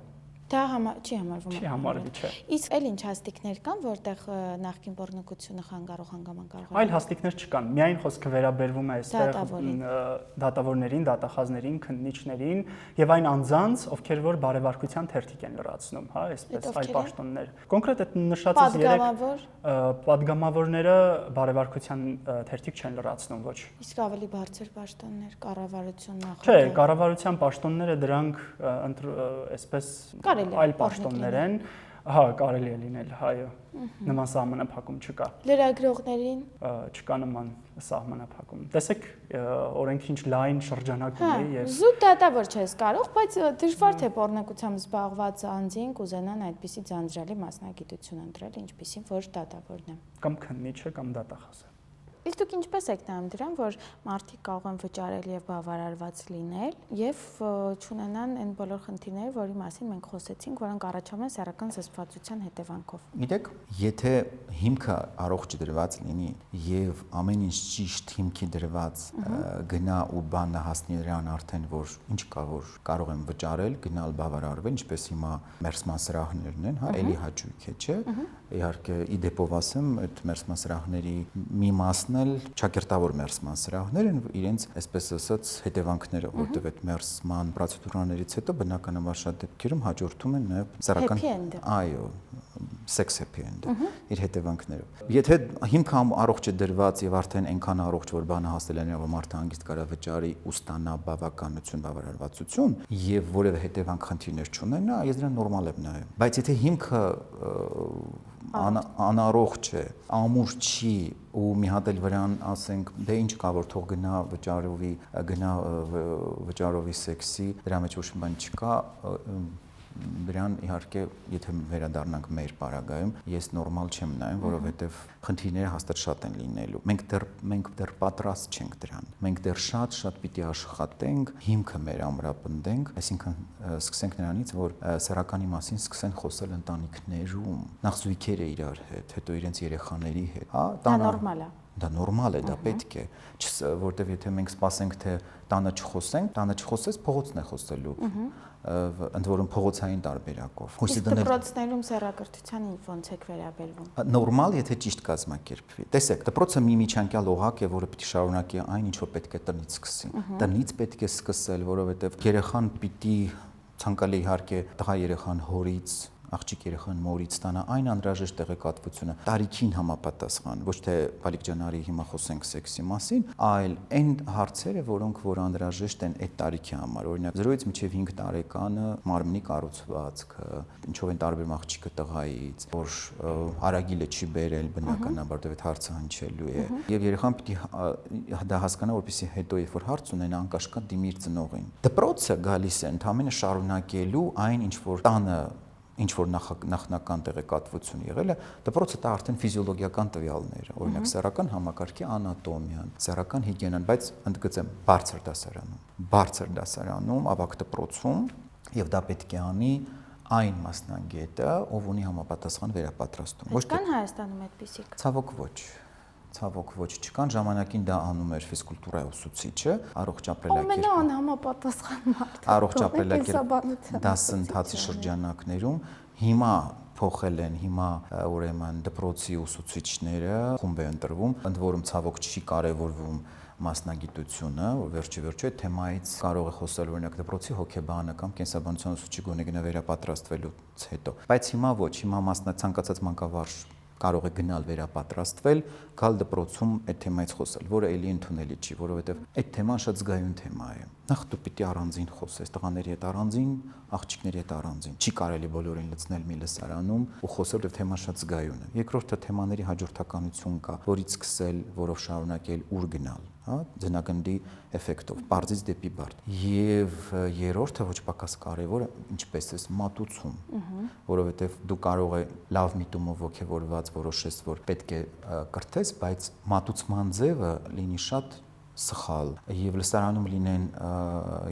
Դա չի համարվում։ Չի համարվի, չէ։ Իսկ այլ ինչ հաստիկներ կան, որտեղ նախկին բռնկությունը կարող է։ Այլ հաստիկներ չկան։ Միայն խոսքը վերաբերվում է այստեղ դատավորներին, դատախազներին, քննիչներին եւ այն անձանց, ովքեր որ բարեվարկության թերթիկ են լրացնում, հա, այսպես այլ պաշտոններ։ Կոնկրետ այդ նշածից 3 պատգամավորները բարեվարկության թերթիկ չեն լրացնում, ոչ։ Իսկ ավելի բարձր պաշտոններ, կառավարություն նախագահ։ Չէ, կառավարության պաշտոնները դրանք այսպես այլ պաշտոններ են, հա, կարելի է լինել, այո, նման սահմանափակում չկա։ Լրագրողներին չկա նման սահմանափակում։ Տեսեք, օրենքը ինչ լայն շրջանակ ունի եւ զուտ դատավոր չես կարող, բայց դժվար թե բռնկությամբ զբաղված անձին կուզենան այդպիսի ձանձրալի մասնագիտություն ընտրել, ինչպիսին որ դատավորն է։ Կամ քննիչը կամ դատախազը։ Իսկ դուք ինչպես եք նայում դրան, որ մարդիկ կարող են վճարել եւ բավարարված լինել եւ չունենան այն բոլոր խնդիրները, որի մասին մենք խոսեցինք, որոնք առաջանում են սեռական զսպվածության հետևանքով։ Գիտեք, եթե հիմքը առողջ դրված լինի եւ ամեն ինչ ճիշտ հիմքի դրված գնա ու բանը հասնի նրան արդեն, որ ինչ կա, որ կարող են վճարել, գնալ բավարարվել, ինչպես հիմա մերսման սրահներն են, հա, էլի հաճույք է, չէ։ Իհարկե, իդեպով ասեմ, այդ մերսման սրահների մի մասն էլ ճակերտավոր մերսման սրահներ են, իրենց այսպես ասած հետևանքները, որտեղ այդ մերսման պրոցեդուրաներից հետո բնականաբար շատ դեպքերում հաջորդում են նաև սեռական, այո, sex happy end իր հետևանքներով։ Եթե հիմքը առողջ է դրված եւ արդեն այնքան առողջ, որ բանը հասել է նրան, որ մարդը հանգիստ կարա վճարի ու ստանա բավականություն, բավարարվածություն եւ որևէ հետևանք խնդիրներ չունենա, ես դրան նորմալ եմ նայում։ Բայց եթե հիմքը անառողջ է, ամուր չի ու մի հատ էլ վրան ասենք դե ինչ կա որ թող գնա վճարովի սեքսի, դրա մեջ ոչ մի բան չկա, դրան իհարկե եթե վերադառնանք մեր պարագայում, ես նորմալ չեմ նայում, որովհետև խնդիրները հաստատ շատ են լինելու։ Մենք դեռ պատրաստ չենք դրան։ Մենք դեռ շատ պիտի աշխատենք, հիմքը մեր ամրապնդենք, այսինքն սկսենք նրանից, որ սեռականի մասին սկսեն խոսել ընտանիքներում, նախ զույգերը իրար հետ, հետո իրենց երեխաների հետ, հա, դա նորմալ է։ Դա նորմալ է, դա պետք է, որտեվ եթե մենք սպասենք թե տանը չխոսես, փողոցն է խոսելու, ընդ որում փողոցային տարբերակով։ Իսկ դպրոցներում սեռակրթության ոնց եք վերաբերվում։ Նորմալ, եթե ճիշտ կազմակերպվի։ Տեսեք, դպրոցը մի միջանկյալ օղակ է, որը պիտի շարունակի այն, ինչ որ պետք է տնից սկսի։ Տնից պետք է սկսել, որովհետև երեխան պիտի ցանկալի իհարկե տղա երեխան հորից աղջիկ երեխան մորից ստանա այն անհրաժեշտ տեղեկատվությունը տարիքին համապատասխան, ոչ թե Բալիկ ջանարի հիմա խոսենք սեքսի մասին, այլ այն հարցերը, որոնք որ անհրաժեշտ են այդ տարիքի համար, օրինակ 0-ից մինչև 5 տարեկանը մարմնի կառուցվածքը, ինչով են տարբերում աղջիկը տղայից, որ արագիլը չի բերել բնականաբար, դեռ այդ հարցը հնչելու է, եւ երեխան պիտի դա հասկանա, որպեսզի հետո երբ որ հարց ունենա անկաշկատ դիմի իր ծնողին։ Դպրոցը գալիս է ընդհանրապես շարունակելու այն, ինչ որ տանը ինչ որ նախնական տեղեկատվություն եղել է, դպրոցը դա արդեն ֆիզիոլոգիական տվյալներ, օրինակ սեռական համակարգի անատոմիան, սեռական հիգիենան, բայց ընդգծեմ բարձր դասարանում, ավագ դպրոցում, եւ դա պետք է անի այն մասնագետը, ով ունի համապատասխան վերապատրաստում։ Ոչ կան Հայաստանում այդպիսիք։ Ցավոք ոչ։ ցավոք ոչ չկան, ժամանակին դա անում էր ֆիզկուլտուրայի ուսուցիչը, առողջ ապրելակերպ։ Ամենաանհամապատասխան մարդ։ Առողջ ապրելակերպ դասընթացի շրջանակներում հիմա փոխել են, հիմա ուրեմն դպրոցի ուսուցիչները խումբ է ընտրվում, ընդ որում ցավոք չի կարևորվում մասնագիտությունը, որ վերջի այդ թեմայից կարող է խոսել օրինակ դպրոցի հոգեբանը կամ կենսաբանության ուսուցիչի գոնե գնա վերապատրաստվելուց հետո։ Բայց հիմա ոչ, հիմա ցանկացած մանկավարժ կարող է գնալ վերապատրաստվել, գալ դպրոցում այդ թեմայից խոսել, որը էլի ընդունելի չի, որովհետև այդ թեման շատ զգայուն թեմա է։ Նախ դու պիտի առանձին խոսես, տղաների հետ առանձին, աղջիկների հետ առանձին։ Չի կարելի բոլորին լցնել մի լսարանում ու խոսել, որ թեման շատ զգայուն է։ Երկրորդը թեմաների հաջորդականություն կա, որից սկսել, որով շարունակել, ուր գնալ, հա, ձնագնդի էֆեկտով, բարձից դեպի բարդ։ Եվ երրորդը ոչ պակաս կարևորը, ինչպես է մատուցում, որովհետև դու կարող է լավ միտումով ոգևորված որոշես, որ պետք է կրթես, բայց մատուցման ձևը լինի շատ սխալ եւ լսարանում լինեն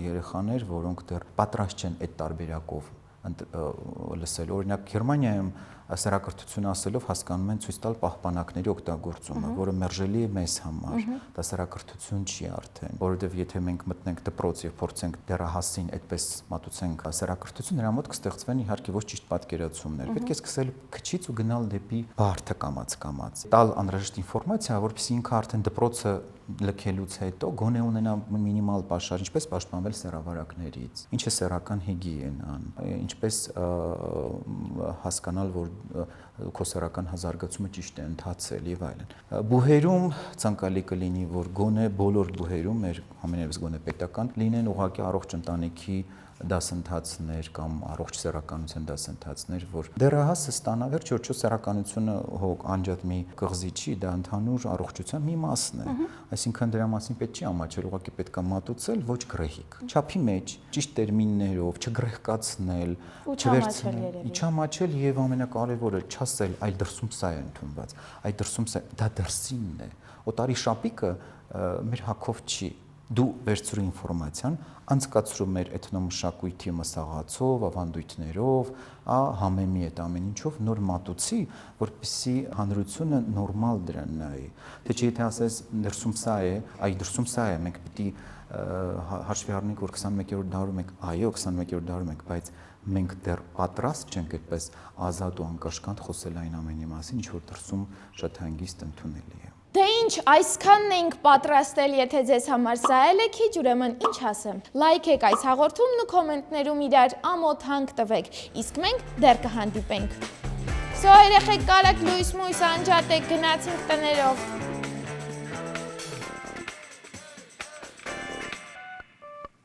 երեխաներ, որոնք դեռ պատրաստ չեն այդ տարբերակով լսել։ Օրինակ Գերմանիայում սեռակրթություն ասելով հասկանում են ցույց տալ պահպանակների օգտագործումը, որը մերժելի է մեզ համար։ Դա սեռակրթություն չի արդեն, որովհետև եթե մենք մտնենք դպրոց եւ փորձենք դեռահասին այդպես մատուցենք սեռակրթություն, նրա մոտ կստեղծվեն իհարկե ոչ ճիշտ պատկերացումներ։ Պետք է սկսել քչից ու գնալ դեպի բարդը կամաց։ Տալ անհրաժեշտ ինֆորմացիա, որպեսզի ինքը արդեն դպրոցը լքելուց հետո գոնե ունենա մինիմալ պաշար, ինչպես պաշտպանվել սեռավարակներից, ինչ է սեռական հիգիենան, ինչպես հասկանալ, որ քո սեռական հազարգացումը ճիշտ է ընթացել եւ այլն։ Բուհերում ցանկալի կլինի, որ գոնե բոլոր բուհերում մեր ամենևս գոնե պետական լինեն ուղղակի առողջ ընտանիքի դասընթացներ կամ առողջ սեռականության դասընթացներ, որ դեռահասը ստանա վերջ-վերջո սեռականությունը հոգ անջատ մի կղզի չի, դա ընդհանուր առողջության մի մասն է։ Այսինքն դրա մասին պետք չի ամաչել, ուղղակի պետք է մատուցել ոչ գրեհիկ։ Չափի մեջ, ճիշտ տերմիններով, չգրեհկացնել, չվերցնել, չամաչել եւ ամենակարևորը չասել, այլ դրսում սա է ընդունված, այ դրսում սա, դա դրսինն է։ Օտարի շապիկը մեր հակով չի։ Դու վերցրու ինֆորմացիան, անցկացրու մեր էթնոմշակույթի մսաղացով, ավանդույթներով, համեմի այդ ամեն ինչով նոր մատուցի, որպեսզի հանրությունը նորմալ դրան նայի։ Թե եթե ասես դրսում սա է, այ դրսում սա է, մենք պիտի հաշվի առնենք, որ 21-րդ դարում ենք, այո, 21-րդ դարում ենք, բայց մենք դեռ պատրաստ չենք այդպես ազատ ու անկաշկանդ խոսել այն ամենի մասին, ինչ որ դրսում շատ հանգիստ ընդունելի է։ Դե ինչ, այսքանն ենք պատրաստել, եթե ձեզ համար սա էլ է քիչ, ուրեմն ինչ ասեմ, լայքեք այս հաղորդումն ու կոմենտներում իրար ամոթ հանք տվեք, իսկ մենք դեռ կհանդիպենք։ Սո երեխեք կարակ լույս մույս անջատեք, գնացինք տներով։